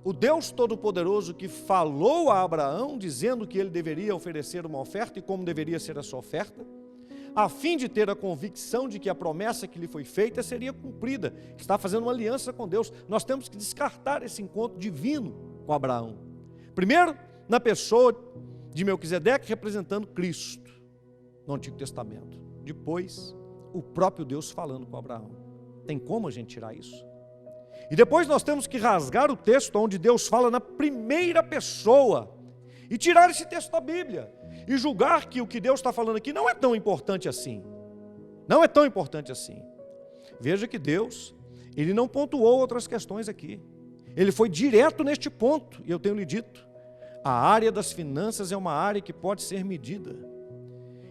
o Deus Todo-Poderoso que falou a Abraão, dizendo que ele deveria oferecer uma oferta e como deveria ser a sua oferta, a fim de ter a convicção de que a promessa que lhe foi feita seria cumprida. Está fazendo uma aliança com Deus. Nós temos que descartar esse encontro divino com Abraão. Primeiro, na pessoa de Melquisedeque, representando Cristo no Antigo Testamento. Depois, o próprio Deus falando com Abraão. Tem como a gente tirar isso? E depois nós temos que rasgar o texto onde Deus fala na primeira pessoa e tirar esse texto da Bíblia e julgar que o que Deus está falando aqui não é tão importante assim. Não é tão importante assim. Veja que Deus, Ele não pontuou outras questões aqui. Ele foi direto neste ponto, e eu tenho lhe dito, a área das finanças é uma área que pode ser medida.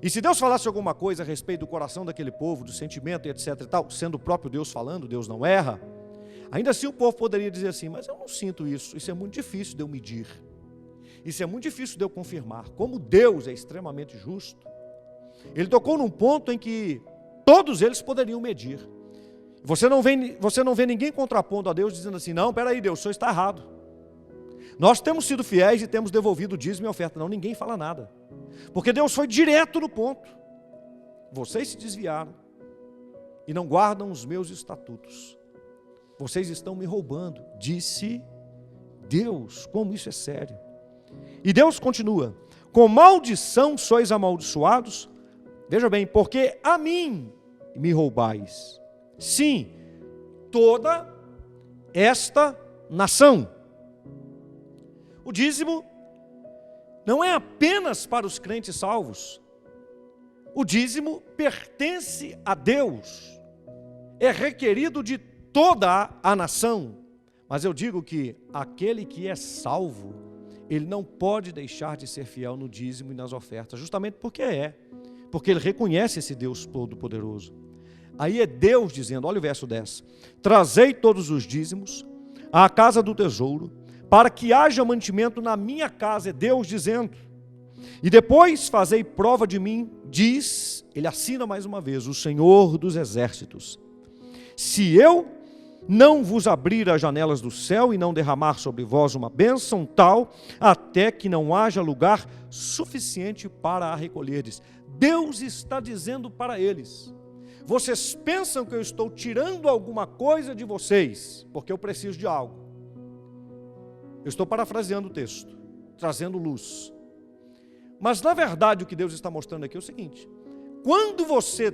E se Deus falasse alguma coisa a respeito do coração daquele povo, do sentimento e etc e tal, sendo o próprio Deus falando, Deus não erra, ainda assim o povo poderia dizer assim, mas eu não sinto isso é muito difícil de eu medir. Isso é muito difícil de eu confirmar. Como Deus é extremamente justo, Ele tocou num ponto em que todos eles poderiam medir. Você não vê ninguém contrapondo a Deus dizendo assim, não, peraí Deus, o senhor está errado. Nós temos sido fiéis e temos devolvido o dízimo e a oferta. Não, ninguém fala nada. Porque Deus foi direto no ponto. Vocês se desviaram e não guardam os meus estatutos. Vocês estão me roubando, disse Deus. Como isso é sério. E Deus continua, com maldição sois amaldiçoados, veja bem, porque a mim me roubais. Sim, toda esta nação. O dízimo não é apenas para os crentes salvos. O dízimo pertence a Deus. É requerido de toda a nação. Mas eu digo que aquele que é salvo, ele não pode deixar de ser fiel no dízimo e nas ofertas, justamente porque porque ele reconhece esse Deus Todo-Poderoso. Aí é Deus dizendo, olha o verso 10, trazei todos os dízimos à casa do tesouro, para que haja mantimento na minha casa, é Deus dizendo, e depois fazei prova de mim, diz, ele assina mais uma vez, o Senhor dos exércitos, se eu não vos abrir as janelas do céu e não derramar sobre vós uma bênção tal, até que não haja lugar suficiente para a recolherdes. Deus está dizendo para eles, vocês pensam que eu estou tirando alguma coisa de vocês, porque eu preciso de algo. Eu estou parafraseando o texto, trazendo luz. Mas na verdade o que Deus está mostrando aqui é o seguinte, quando você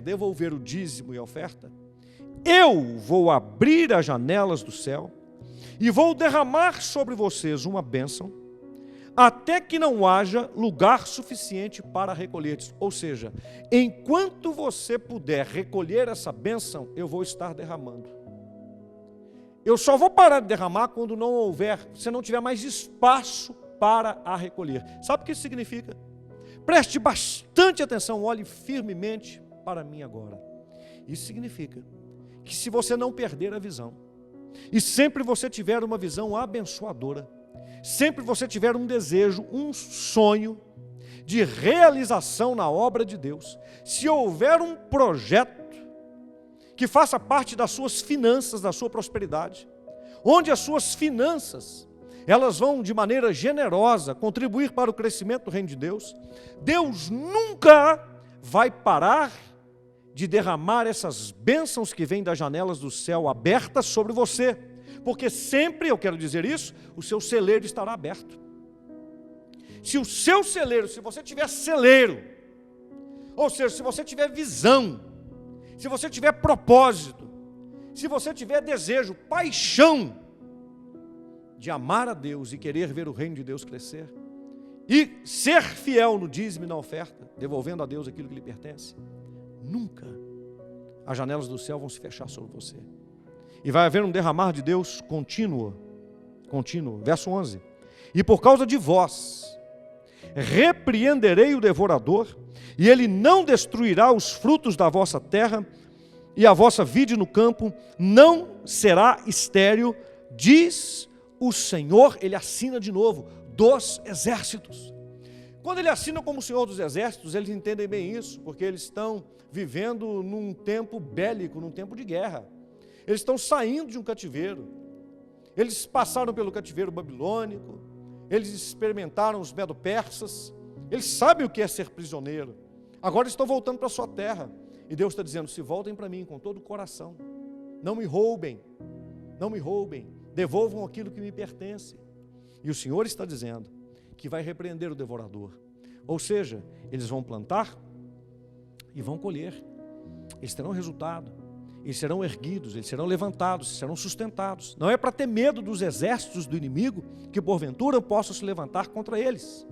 devolver o dízimo e a oferta, eu vou abrir as janelas do céu e vou derramar sobre vocês uma bênção, até que não haja lugar suficiente para recolher. Ou seja, enquanto você puder recolher essa bênção, eu vou estar derramando. Eu só vou parar de derramar quando você não tiver mais espaço para a recolher. Sabe o que isso significa? Preste bastante atenção, olhe firmemente para mim agora. Isso significa que se você não perder a visão, e sempre você tiver uma visão abençoadora, sempre você tiver um desejo, um sonho de realização na obra de Deus, se houver um projeto que faça parte das suas finanças, da sua prosperidade, onde as suas finanças, elas vão de maneira generosa contribuir para o crescimento do reino de Deus, Deus nunca vai parar de derramar essas bênçãos que vêm das janelas do céu abertas sobre você, porque sempre, eu quero dizer isso, o seu celeiro estará aberto. Se o seu celeiro, se você tiver celeiro, ou seja, se você tiver visão, se você tiver propósito, se você tiver desejo, paixão de amar a Deus e querer ver o reino de Deus crescer, e ser fiel no dízimo e na oferta, devolvendo a Deus aquilo que lhe pertence, nunca as janelas do céu vão se fechar sobre você. E vai haver um derramar de Deus contínuo. Verso 11. E por causa de vós, repreenderei o devorador, e ele não destruirá os frutos da vossa terra, e a vossa vide no campo não será estéril, diz o Senhor. Ele assina de novo, dos exércitos. Quando ele assina como Senhor dos exércitos, eles entendem bem isso, porque eles estão vivendo num tempo bélico, num tempo de guerra. Eles estão saindo de um cativeiro. Eles passaram pelo cativeiro babilônico, eles experimentaram os medo-persas, eles sabem o que é ser prisioneiro. Agora estão voltando para a sua terra. E Deus está dizendo: se voltem para mim com todo o coração. Não me roubem, devolvam aquilo que me pertence. E o Senhor está dizendo que vai repreender o devorador. Ou seja, eles vão plantar e vão colher. Eles terão resultado. Eles serão erguidos, eles serão levantados, serão sustentados. Não é para ter medo dos exércitos do inimigo que porventura possam se levantar contra eles.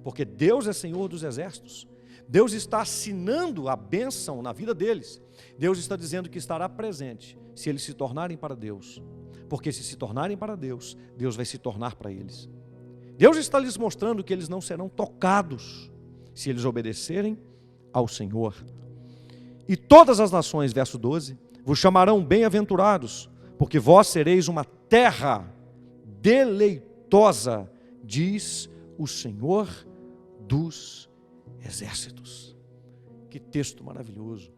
Porque Deus é Senhor dos exércitos. Deus está assinando a bênção na vida deles. Deus está dizendo que estará presente se eles se tornarem para Deus. Porque se tornarem para Deus, Deus vai se tornar para eles. Deus está lhes mostrando que eles não serão tocados se eles obedecerem ao Senhor. E todas as nações, verso 12, vos chamarão bem-aventurados, porque vós sereis uma terra deleitosa, diz o Senhor dos exércitos. Que texto maravilhoso,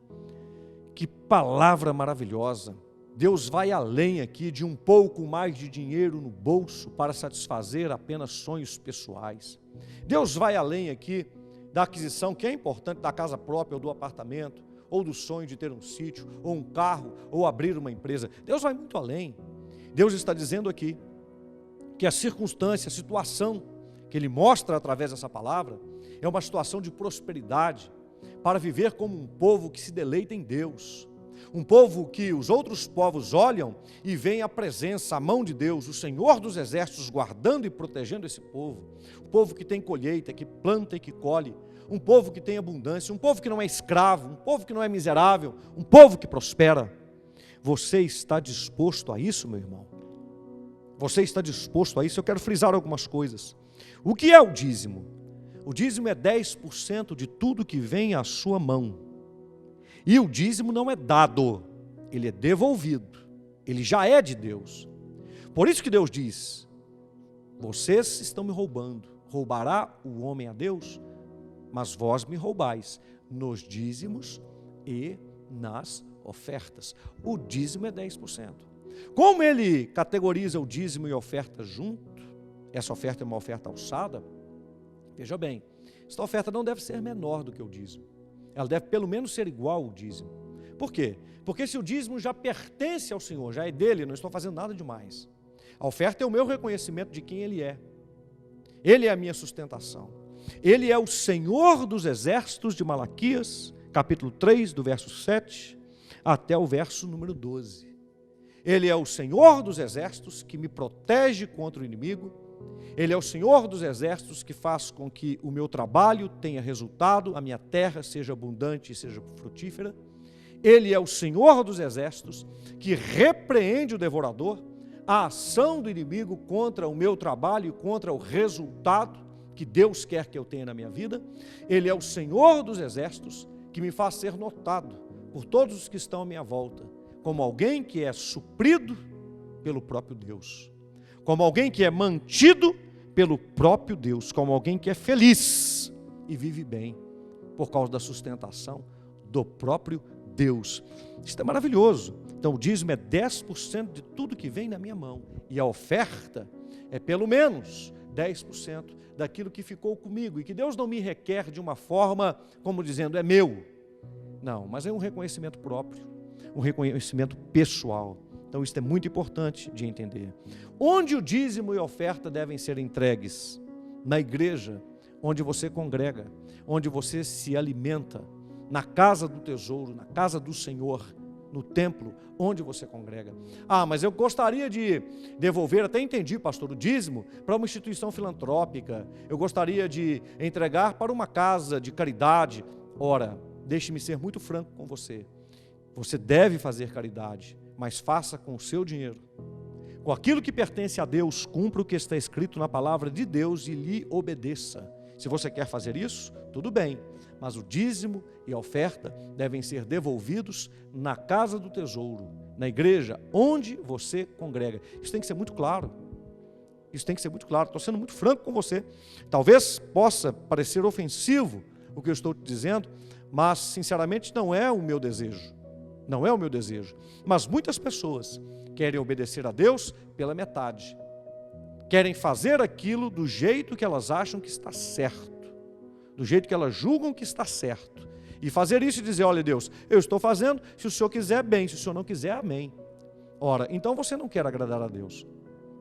que palavra maravilhosa. Deus vai além aqui de um pouco mais de dinheiro no bolso para satisfazer apenas sonhos pessoais. Deus vai além aqui da aquisição, que é importante, da casa própria ou do apartamento, ou do sonho de ter um sítio, ou um carro, ou abrir uma empresa. Deus vai muito além. Deus está dizendo aqui que a circunstância, a situação que Ele mostra através dessa palavra é uma situação de prosperidade, para viver como um povo que se deleita em Deus, um povo que os outros povos olham e veem a presença, a mão de Deus, o Senhor dos exércitos guardando e protegendo esse povo, um povo que tem colheita, que planta e que colhe, um povo que tem abundância, um povo que não é escravo, um povo que não é miserável, um povo que prospera. Você está disposto a isso, meu irmão? Você está disposto a isso? Eu quero frisar algumas coisas. O que é o dízimo? O dízimo é 10% de tudo que vem à sua mão. E o dízimo não é dado, ele é devolvido. Ele já é de Deus. Por isso que Deus diz: vocês estão me roubando. Roubará o homem a Deus? Mas vós me roubais nos dízimos e nas ofertas. O dízimo é 10%. Como ele categoriza o dízimo e a oferta junto? Essa oferta é uma oferta alçada. Veja bem, esta oferta não deve ser menor do que o dízimo. Ela deve pelo menos ser igual ao dízimo. Por quê? Porque se o dízimo já pertence ao Senhor, já é dele, não estou fazendo nada demais. A oferta é o meu reconhecimento de quem Ele é. Ele é a minha sustentação. Ele é o Senhor dos exércitos de Malaquias, capítulo 3, do verso 7 até o verso número 12. Ele é o Senhor dos exércitos que me protege contra o inimigo. Ele é o Senhor dos exércitos que faz com que o meu trabalho tenha resultado, a minha terra seja abundante e seja frutífera. Ele é o Senhor dos exércitos que repreende o devorador, a ação do inimigo contra o meu trabalho e contra o resultado que Deus quer que eu tenha na minha vida. Ele é o Senhor dos exércitos que me faz ser notado por todos os que estão à minha volta, como alguém que é suprido pelo próprio Deus, como alguém que é mantido pelo próprio Deus, como alguém que é feliz e vive bem por causa da sustentação do próprio Deus. Isso é maravilhoso. Então o dízimo é 10% de tudo que vem na minha mão, e a oferta é pelo menos 10% daquilo que ficou comigo, e que Deus não me requer de uma forma como dizendo, é meu. Não, mas é um reconhecimento próprio, um reconhecimento pessoal. Então isso é muito importante de entender. Onde o dízimo e a oferta devem ser entregues? na igreja onde você congrega, onde você se alimenta, na casa do tesouro, na casa do Senhor, no templo onde você congrega. Ah, mas eu gostaria de devolver, até entendi, pastor, o dízimo para uma instituição filantrópica, eu gostaria de entregar para uma casa de caridade. Ora, deixe-me ser muito franco com você, você deve fazer caridade, mas faça com o seu dinheiro, com aquilo que pertence a Deus, cumpra o que está escrito na palavra de Deus e lhe obedeça. Se você quer fazer isso, tudo bem, mas o dízimo e a oferta devem ser devolvidos na casa do tesouro, na igreja onde você congrega. Isso tem que ser muito claro. Isso tem que ser muito claro. Estou sendo muito franco com você. Talvez possa parecer ofensivo o que eu estou te dizendo, mas sinceramente não é o meu desejo. Não é o meu desejo. Mas muitas pessoas querem obedecer a Deus pela metade. Querem fazer aquilo do jeito que elas acham que está certo, do jeito que elas julgam que está certo, e fazer isso e dizer, olha Deus, eu estou fazendo, se o Senhor quiser, bem, se o Senhor não quiser, amém. Ora, então você não quer agradar a Deus,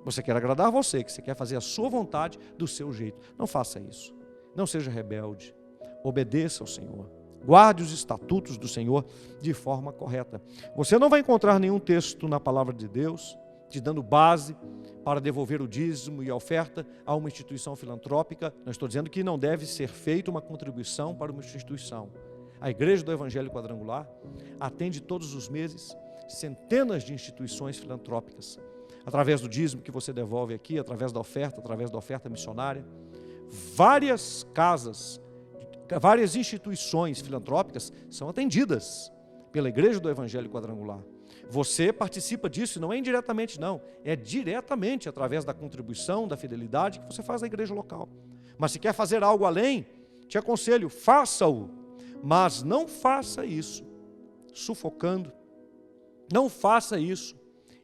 você quer agradar você, que você quer fazer a sua vontade do seu jeito. Não faça isso, não seja rebelde, obedeça ao Senhor, guarde os estatutos do Senhor de forma correta. Você não vai encontrar nenhum texto na palavra de Deus te dando base para devolver o dízimo e a oferta a uma instituição filantrópica. Não estou dizendo que não deve ser feita uma contribuição para uma instituição. A Igreja do Evangelho Quadrangular atende todos os meses centenas de instituições filantrópicas, através do dízimo que você devolve aqui, através da oferta missionária. Várias casas, várias instituições filantrópicas são atendidas pela Igreja do Evangelho Quadrangular. Você participa disso, não é indiretamente não, é diretamente através da contribuição, da fidelidade que você faz à igreja local. Mas se quer fazer algo além, te aconselho, faça-o, mas não faça isso sufocando, não faça isso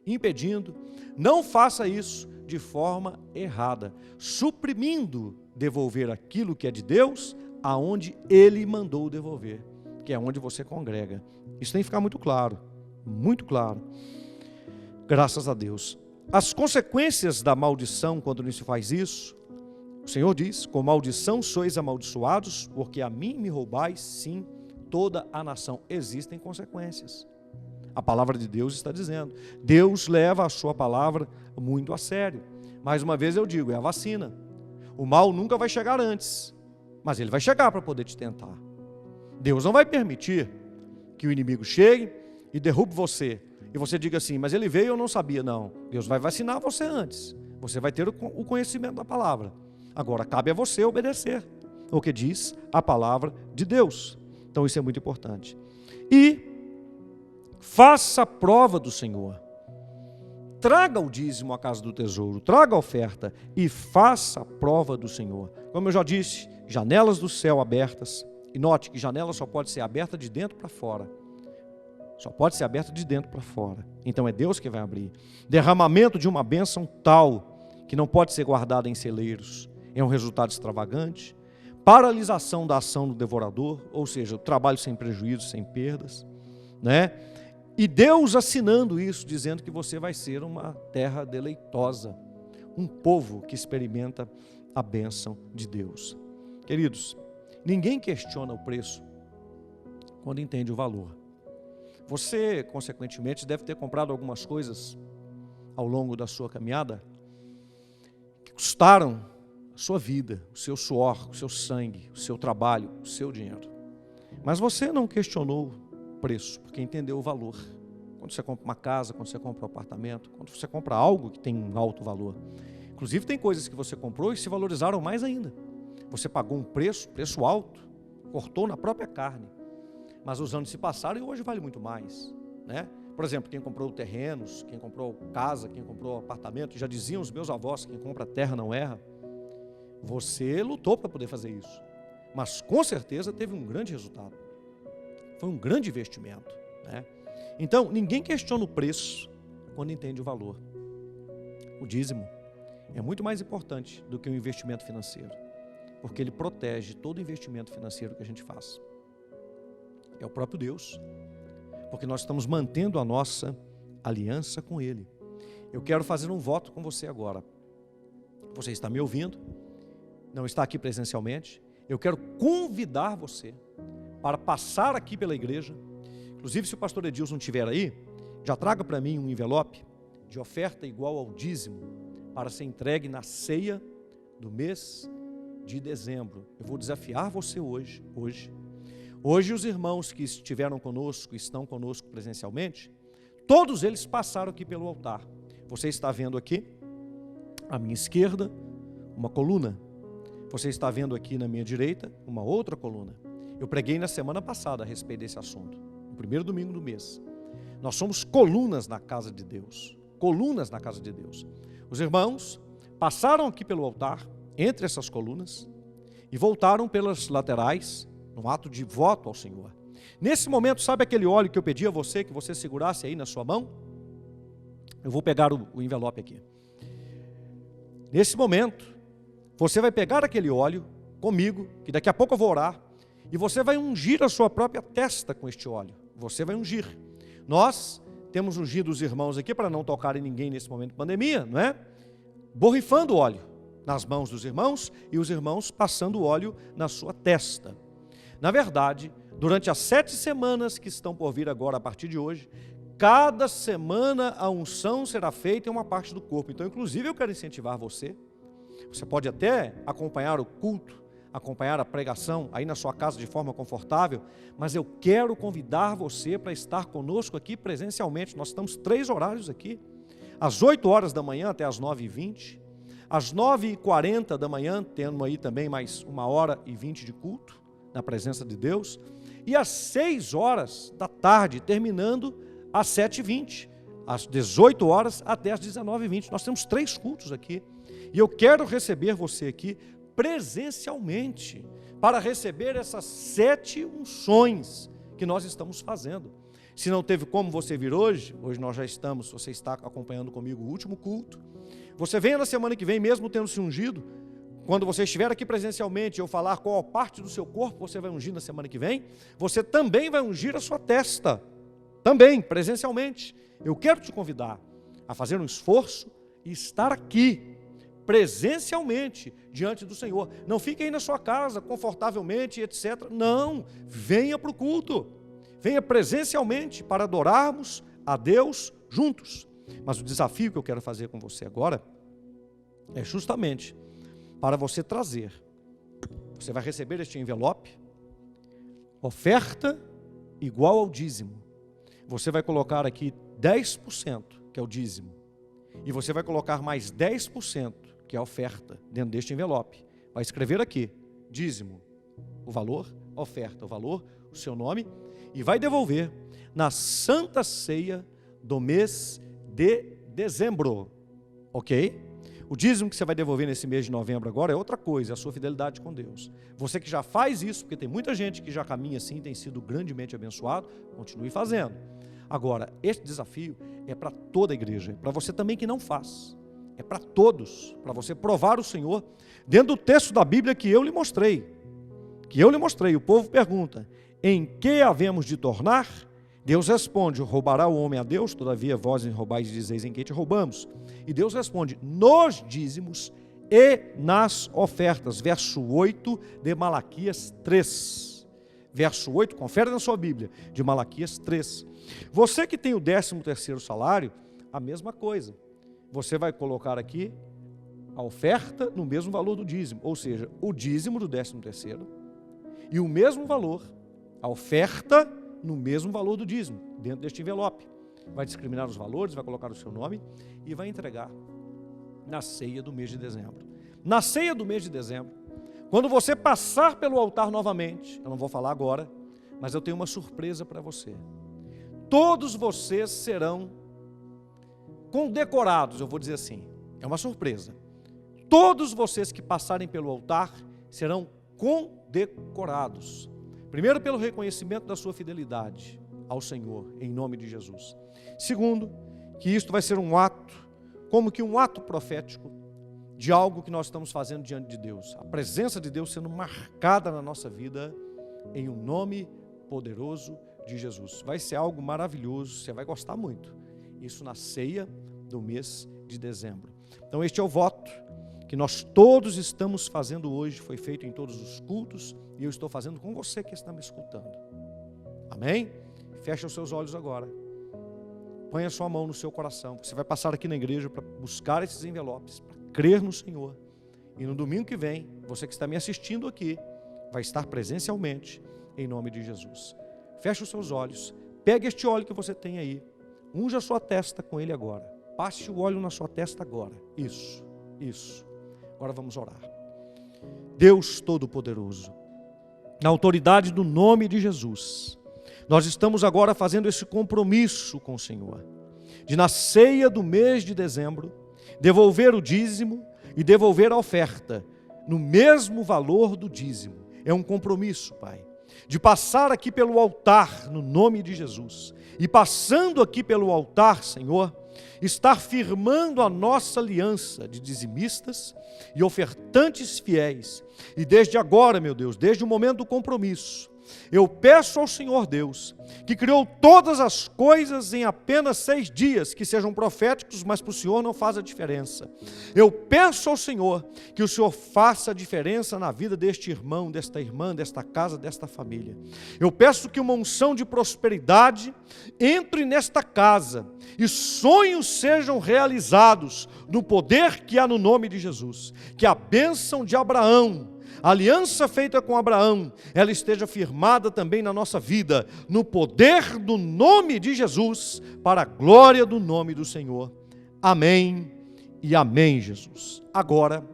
impedindo, não faça isso de forma errada, suprimindo devolver aquilo que é de Deus aonde Ele mandou devolver, que é onde você congrega. Isso tem que ficar muito claro. Muito claro, graças a Deus. As consequências da maldição quando não se faz isso, o Senhor diz, com maldição sois amaldiçoados, porque a mim me roubais, sim, toda a nação. Existem consequências, a palavra de Deus está dizendo, Deus leva a sua palavra muito a sério. Mais uma vez eu digo, é a vacina, o mal nunca vai chegar antes, mas ele vai chegar para poder te tentar. Deus não vai permitir que o inimigo chegue e derrube você, e você diga assim, mas ele veio e eu não sabia. Não, Deus vai vacinar você antes, você vai ter o conhecimento da palavra. Agora cabe a você obedecer o que diz a palavra de Deus. Então isso é muito importante. E faça a prova do Senhor, traga o dízimo à casa do tesouro, traga a oferta e faça a prova do Senhor. Como eu já disse, janelas do céu abertas, e note que janela só pode ser aberta de dentro para fora. Só pode ser aberto de dentro para fora. Então é Deus que vai abrir. Derramamento de uma bênção tal que não pode ser guardada em celeiros. É um resultado extravagante. Paralisação da ação do devorador, ou seja, o trabalho sem prejuízo, sem perdas, né? E Deus assinando isso, dizendo que você vai ser uma terra deleitosa, um povo que experimenta a bênção de Deus. Queridos, ninguém questiona o preço quando entende o valor. Você, consequentemente, deve ter comprado algumas coisas ao longo da sua caminhada que custaram a sua vida, o seu suor, o seu sangue, o seu trabalho, o seu dinheiro. Mas você não questionou o preço, porque entendeu o valor. Quando você compra uma casa, quando você compra um apartamento, quando você compra algo que tem um alto valor. Inclusive tem coisas que você comprou e se valorizaram mais ainda. Você pagou um preço alto, cortou na própria carne. Mas os anos se passaram e hoje vale muito mais, né? Por exemplo, quem comprou terrenos, quem comprou casa, quem comprou apartamento, já diziam os meus avós, quem compra terra não erra. Você lutou para poder fazer isso, mas com certeza teve um grande resultado. Foi um grande investimento, né? Então, ninguém questiona o preço quando entende o valor. O dízimo é muito mais importante do que o investimento financeiro, porque ele protege todo investimento financeiro que a gente faz. É o próprio Deus, porque nós estamos mantendo a nossa aliança com Ele. Eu quero fazer um voto com você agora. Você está me ouvindo não está aqui presencialmente, eu quero convidar você para passar aqui pela igreja. Inclusive, se o pastor Edilson estiver aí, já traga para mim um envelope de oferta igual ao dízimo para ser entregue na ceia do mês de dezembro. Eu vou desafiar você hoje. Hoje os irmãos que estiveram conosco, estão conosco presencialmente, todos eles passaram aqui pelo altar. Você está vendo aqui, à minha esquerda, uma coluna. Você está vendo aqui na minha direita, uma outra coluna. Eu preguei na semana passada a respeito desse assunto, no primeiro domingo do mês. Nós somos colunas na casa de Deus. Colunas na casa de Deus. Os irmãos passaram aqui pelo altar, entre essas colunas, e voltaram pelas laterais, num ato de voto ao Senhor. Nesse momento, sabe aquele óleo que eu pedi a você, que você segurasse aí na sua mão? Eu vou pegar o envelope aqui. Nesse momento, você vai pegar aquele óleo comigo, que daqui a pouco eu vou orar, e você vai ungir a sua própria testa com este óleo. Você vai ungir. Nós temos ungido os irmãos aqui para não tocarem ninguém nesse momento de pandemia, não é? Borrifando óleo nas mãos dos irmãos e os irmãos passando óleo na sua testa. Na verdade, durante as 7 semanas que estão por vir agora, a partir de hoje, cada semana a unção será feita em uma parte do corpo. Então, inclusive, eu quero incentivar você. Você pode até acompanhar o culto, acompanhar a pregação aí na sua casa de forma confortável, mas eu quero convidar você para estar conosco aqui presencialmente. Nós estamos 3 horários aqui, às 8 horas da manhã até às 9h20, às 9h40 da manhã, tendo aí também mais 1h20 de culto, na presença de Deus, e às 6 horas da tarde, terminando às 7h20, às 18 horas até às 19h20. Nós temos 3 cultos aqui, e eu quero receber você aqui presencialmente, para receber essas 7 unções que nós estamos fazendo. Se não teve como você vir hoje nós já estamos, você está acompanhando comigo o último culto, você venha na semana que vem, mesmo tendo se ungido. Quando você estiver aqui presencialmente e eu falar qual parte do seu corpo você vai ungir na semana que vem, você também vai ungir a sua testa, também, presencialmente. Eu quero te convidar a fazer um esforço e estar aqui, presencialmente, diante do Senhor. Não fique aí na sua casa, confortavelmente, etc. Não, venha para o culto, venha presencialmente para adorarmos a Deus juntos. Mas o desafio que eu quero fazer com você agora é justamente para você trazer. Você vai receber este envelope, oferta igual ao dízimo. Você vai colocar aqui 10%, que é o dízimo, e você vai colocar mais 10%, que é a oferta, dentro deste envelope. Vai escrever aqui, dízimo, o valor, oferta, o valor, o seu nome, e vai devolver na Santa Ceia do mês de dezembro, ok? O dízimo que você vai devolver nesse mês de novembro agora é outra coisa, é a sua fidelidade com Deus. Você que já faz isso, porque tem muita gente que já caminha assim, tem sido grandemente abençoado, continue fazendo. Agora, este desafio é para toda a igreja, para você também que não faz, é para todos, para você provar o Senhor, dentro do texto da Bíblia que eu lhe mostrei, o povo pergunta, em que havemos de tornar? Deus responde, roubará o homem a Deus? Todavia vós roubais e dizeis, em que te roubamos? E Deus responde, nos dízimos e nas ofertas. Verso 8 de Malaquias 3. Verso 8, confere na sua Bíblia, de Malaquias 3. Você que tem o 13º salário, a mesma coisa. Você vai colocar aqui a oferta no mesmo valor do dízimo, ou seja, o dízimo do 13º e o mesmo valor, a oferta no mesmo valor do dízimo, dentro deste envelope. Vai discriminar os valores, vai colocar o seu nome e vai entregar na ceia do mês de dezembro. Na ceia do mês de dezembro, quando você passar pelo altar novamente, eu não vou falar agora, mas eu tenho uma surpresa para você. Todos vocês serão condecorados, eu vou dizer assim, é uma surpresa. Todos vocês que passarem pelo altar serão condecorados. Primeiro, pelo reconhecimento da sua fidelidade ao Senhor, em nome de Jesus. Segundo, que isto vai ser um ato, como que um ato profético, de algo que nós estamos fazendo diante de Deus. A presença de Deus sendo marcada na nossa vida, em um nome poderoso de Jesus. Vai ser algo maravilhoso, você vai gostar muito. Isso na ceia do mês de dezembro. Então este é o voto que nós todos estamos fazendo hoje, foi feito em todos os cultos, e eu estou fazendo com você que está me escutando. Amém? Feche os seus olhos agora. Põe a sua mão no seu coração, porque você vai passar aqui na igreja para buscar esses envelopes, para crer no Senhor. E no domingo que vem, você que está me assistindo aqui, vai estar presencialmente, em nome de Jesus. Feche os seus olhos, pegue este óleo que você tem aí, unja a sua testa com ele agora. Passe o óleo na sua testa agora. Isso. Agora vamos orar. Deus Todo-Poderoso, na autoridade do nome de Jesus, nós estamos agora fazendo esse compromisso com o Senhor, de na ceia do mês de dezembro, devolver o dízimo e devolver a oferta, no mesmo valor do dízimo. É um compromisso, Pai, de passar aqui pelo altar, no nome de Jesus, e passando aqui pelo altar, Senhor, estar firmando a nossa aliança de dizimistas e ofertantes fiéis. E desde agora, meu Deus, desde o momento do compromisso, eu peço ao Senhor Deus, que criou todas as coisas em apenas 6 dias, que sejam proféticos, mas para o Senhor não faz a diferença. Eu peço ao Senhor, que o Senhor faça a diferença na vida deste irmão, desta irmã, desta casa, desta família. Eu peço que uma unção de prosperidade entre nesta casa, e sonhos sejam realizados, no poder que há no nome de Jesus. Que a bênção de Abraão, a aliança feita com Abraão, ela esteja firmada também na nossa vida, no poder do nome de Jesus, para a glória do nome do Senhor. Amém e amém, Jesus. Agora,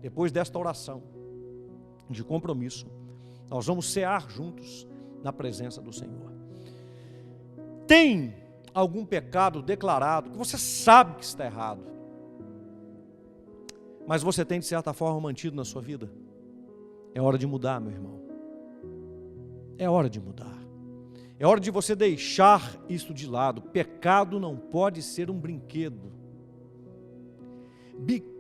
depois desta oração de compromisso, nós vamos cear juntos na presença do Senhor. Tem algum pecado declarado que você sabe que está errado, mas você tem de certa forma mantido na sua vida? É hora de mudar, meu irmão. É hora de mudar. É hora de você deixar isso de lado. Pecado não pode ser um brinquedo.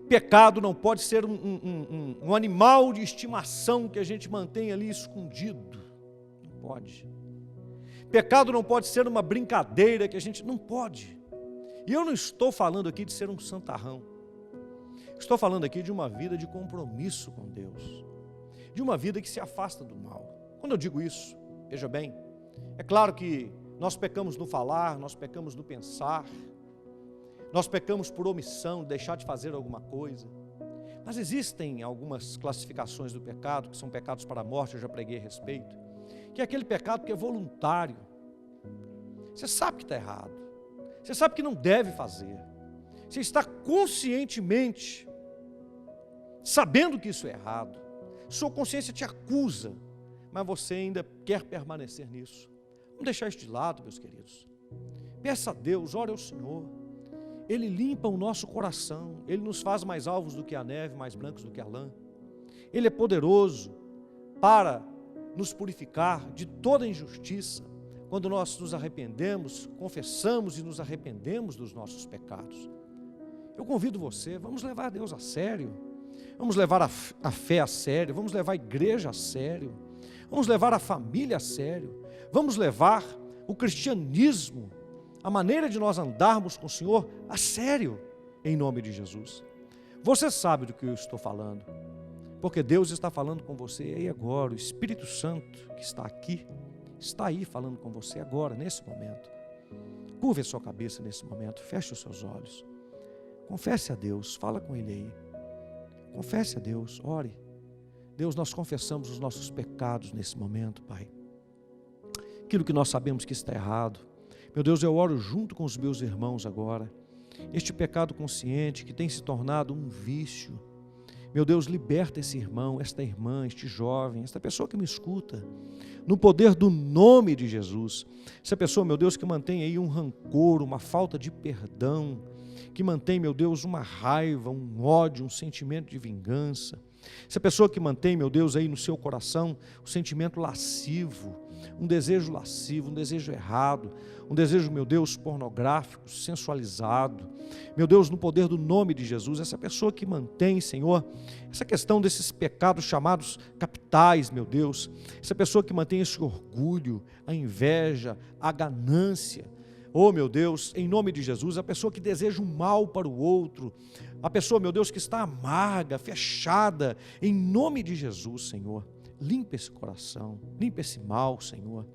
Pecado não pode ser um animal de estimação que a gente mantém ali escondido. Não pode. Pecado não pode ser uma brincadeira que a gente... Não pode. E eu não estou falando aqui de ser um santarrão. Estou falando aqui de uma vida de compromisso com Deus, de uma vida que se afasta do mal. Quando eu digo isso, veja bem, é claro que nós pecamos no falar, nós pecamos no pensar, nós pecamos por omissão, deixar de fazer alguma coisa, mas existem algumas classificações do pecado, que são pecados para a morte, eu já preguei a respeito, que é aquele pecado que é voluntário. Você sabe que está errado, você sabe que não deve fazer, você está conscientemente sabendo que isso é errado, sua consciência te acusa, mas você ainda quer permanecer nisso. Vamos deixar isso de lado, meus queridos. Peça a Deus, ore ao Senhor. Ele limpa o nosso coração, Ele nos faz mais alvos do que a neve, mais brancos do que a lã. Ele é poderoso para nos purificar de toda injustiça, quando nós nos arrependemos, confessamos e nos arrependemos dos nossos pecados. Eu convido você, vamos levar Deus a sério, vamos levar a fé a sério, vamos levar a igreja a sério, vamos levar a família a sério, vamos levar o cristianismo, a maneira de nós andarmos com o Senhor a sério, em nome de Jesus. Você sabe do que eu estou falando, porque Deus está falando com você aí agora, o Espírito Santo que está aqui, está aí falando com você agora, nesse momento. Curve a sua cabeça nesse momento, feche os seus olhos, confesse a Deus, fala com Ele aí, confesse a Deus, ore. Deus, nós confessamos os nossos pecados nesse momento, Pai, aquilo que nós sabemos que está errado. Meu Deus, eu oro junto com os meus irmãos agora, este pecado consciente que tem se tornado um vício. Meu Deus, liberta esse irmão, esta irmã, este jovem, esta pessoa que me escuta, no poder do nome de Jesus. Essa pessoa, meu Deus, que mantém aí um rancor, uma falta de perdão, que mantém, meu Deus, uma raiva, um ódio, um sentimento de vingança. Essa pessoa que mantém, meu Deus, aí no seu coração o sentimento lascivo, um desejo lascivo, um desejo errado, um desejo, meu Deus, pornográfico, sensualizado. Meu Deus, no poder do nome de Jesus, essa pessoa que mantém, Senhor, essa questão desses pecados chamados capitais, meu Deus, essa pessoa que mantém esse orgulho, a inveja, a ganância. Oh, meu Deus, em nome de Jesus, a pessoa que deseja o mal para o outro, A pessoa, meu Deus, que está amarga, fechada, em nome de Jesus, Senhor, limpa esse coração, limpa esse mal, Senhor.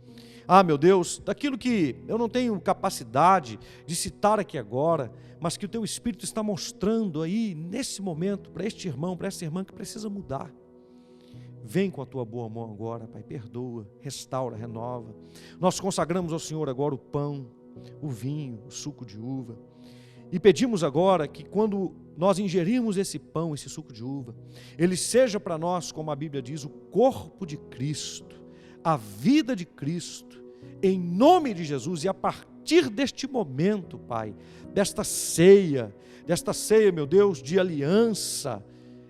Meu Deus, daquilo que eu não tenho capacidade de citar aqui agora, mas que o Teu Espírito está mostrando aí, nesse momento, para este irmão, para essa irmã que precisa mudar. Vem com a Tua boa mão agora, Pai, perdoa, restaura, renova. Nós consagramos ao Senhor agora o pão, o vinho, o suco de uva. E pedimos agora que quando nós ingerirmos esse pão, esse suco de uva, ele seja para nós, como a Bíblia diz, o corpo de Cristo, a vida de Cristo, em nome de Jesus. E a partir deste momento, Pai, desta ceia, meu Deus, de aliança,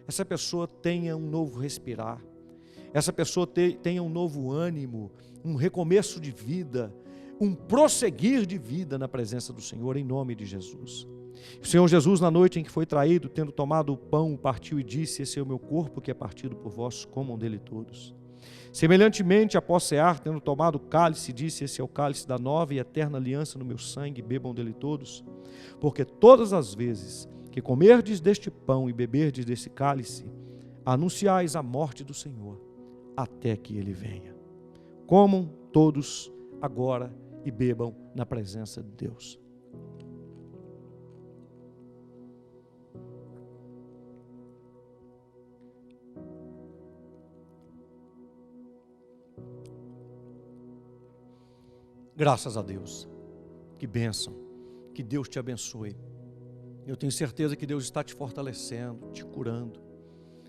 essa pessoa tenha um novo respirar, essa pessoa tenha um novo ânimo, um recomeço de vida, um prosseguir de vida na presença do Senhor, em nome de Jesus. O Senhor Jesus, na noite em que foi traído, tendo tomado o pão, partiu e disse: esse é o meu corpo que é partido por vós, comam dele todos. Semelhantemente, após cear, tendo tomado o cálice, disse: esse é o cálice da nova e eterna aliança no meu sangue, bebam dele todos, porque todas as vezes que comerdes deste pão e beberdes desse cálice, anunciais a morte do Senhor, até que ele venha. Comam todos agora e bebam na presença de Deus. Graças a Deus, que bênção, que Deus te abençoe. Eu tenho certeza que Deus está te fortalecendo, te curando,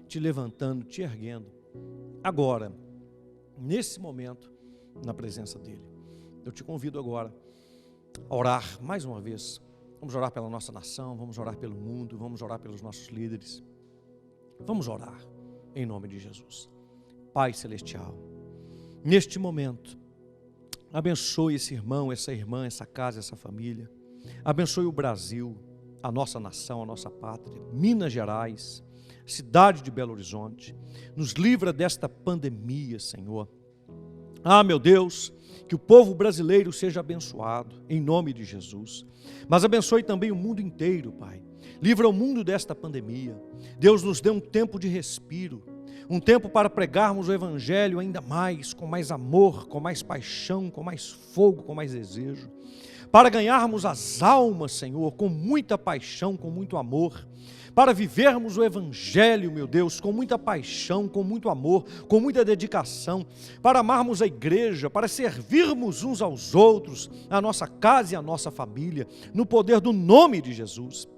te levantando, te erguendo. Agora, nesse momento, na presença dEle. Eu te convido agora a orar mais uma vez. Vamos orar pela nossa nação, vamos orar pelo mundo, vamos orar pelos nossos líderes. Vamos orar em nome de Jesus. Pai Celestial, neste momento, abençoe esse irmão, essa irmã, essa casa, essa família. Abençoe o Brasil, a nossa nação, a nossa pátria, Minas Gerais, cidade de Belo Horizonte. Nos livra desta pandemia, Senhor. Meu Deus, que o povo brasileiro seja abençoado, em nome de Jesus. Mas abençoe também o mundo inteiro, Pai. Livra o mundo desta pandemia. Deus nos dê um tempo de respiro, um tempo para pregarmos o Evangelho ainda mais, com mais amor, com mais paixão, com mais fogo, com mais desejo. Para ganharmos as almas, Senhor, com muita paixão, com muito amor. Para vivermos o Evangelho, meu Deus, com muita paixão, com muito amor, com muita dedicação, para amarmos a igreja, para servirmos uns aos outros, a nossa casa e a nossa família, no poder do nome de Jesus.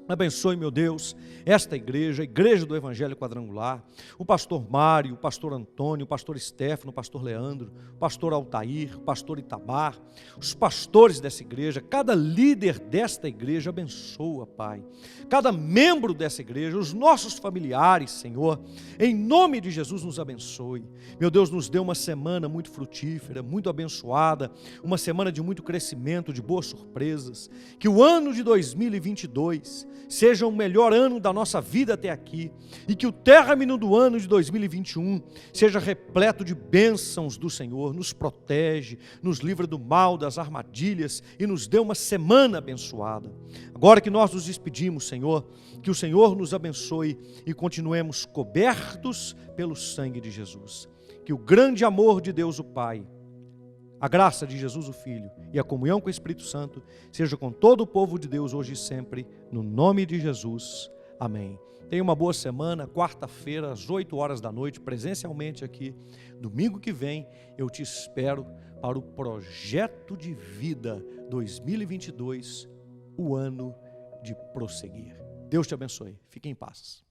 Abençoe, meu Deus, esta igreja, a igreja do Evangelho Quadrangular, o pastor Mário, o pastor Antônio, o pastor Stefano, o pastor Leandro, o pastor Altair, o pastor Itamar, os pastores dessa igreja, cada líder desta igreja, abençoa, Pai. Cada membro dessa igreja, os nossos familiares, Senhor, em nome de Jesus nos abençoe. Meu Deus, nos dê uma semana muito frutífera, muito abençoada, uma semana de muito crescimento, de boas surpresas. Que o ano de 2022 seja o melhor ano da nossa vida até aqui, e que o término do ano de 2021 seja repleto de bênçãos do Senhor. Nos protege, nos livra do mal, das armadilhas, e nos dê uma semana abençoada. Agora que nós nos despedimos, Senhor, que o Senhor nos abençoe e continuemos cobertos pelo sangue de Jesus. Que o grande amor de Deus o Pai, a graça de Jesus o Filho e a comunhão com o Espírito Santo seja com todo o povo de Deus hoje e sempre, no nome de Jesus. Amém. Tenha uma boa semana, quarta-feira, às 8 horas da noite, presencialmente aqui. Domingo que vem, eu te espero para o Projeto de Vida 2022, o ano de prosseguir. Deus te abençoe. Fique em paz.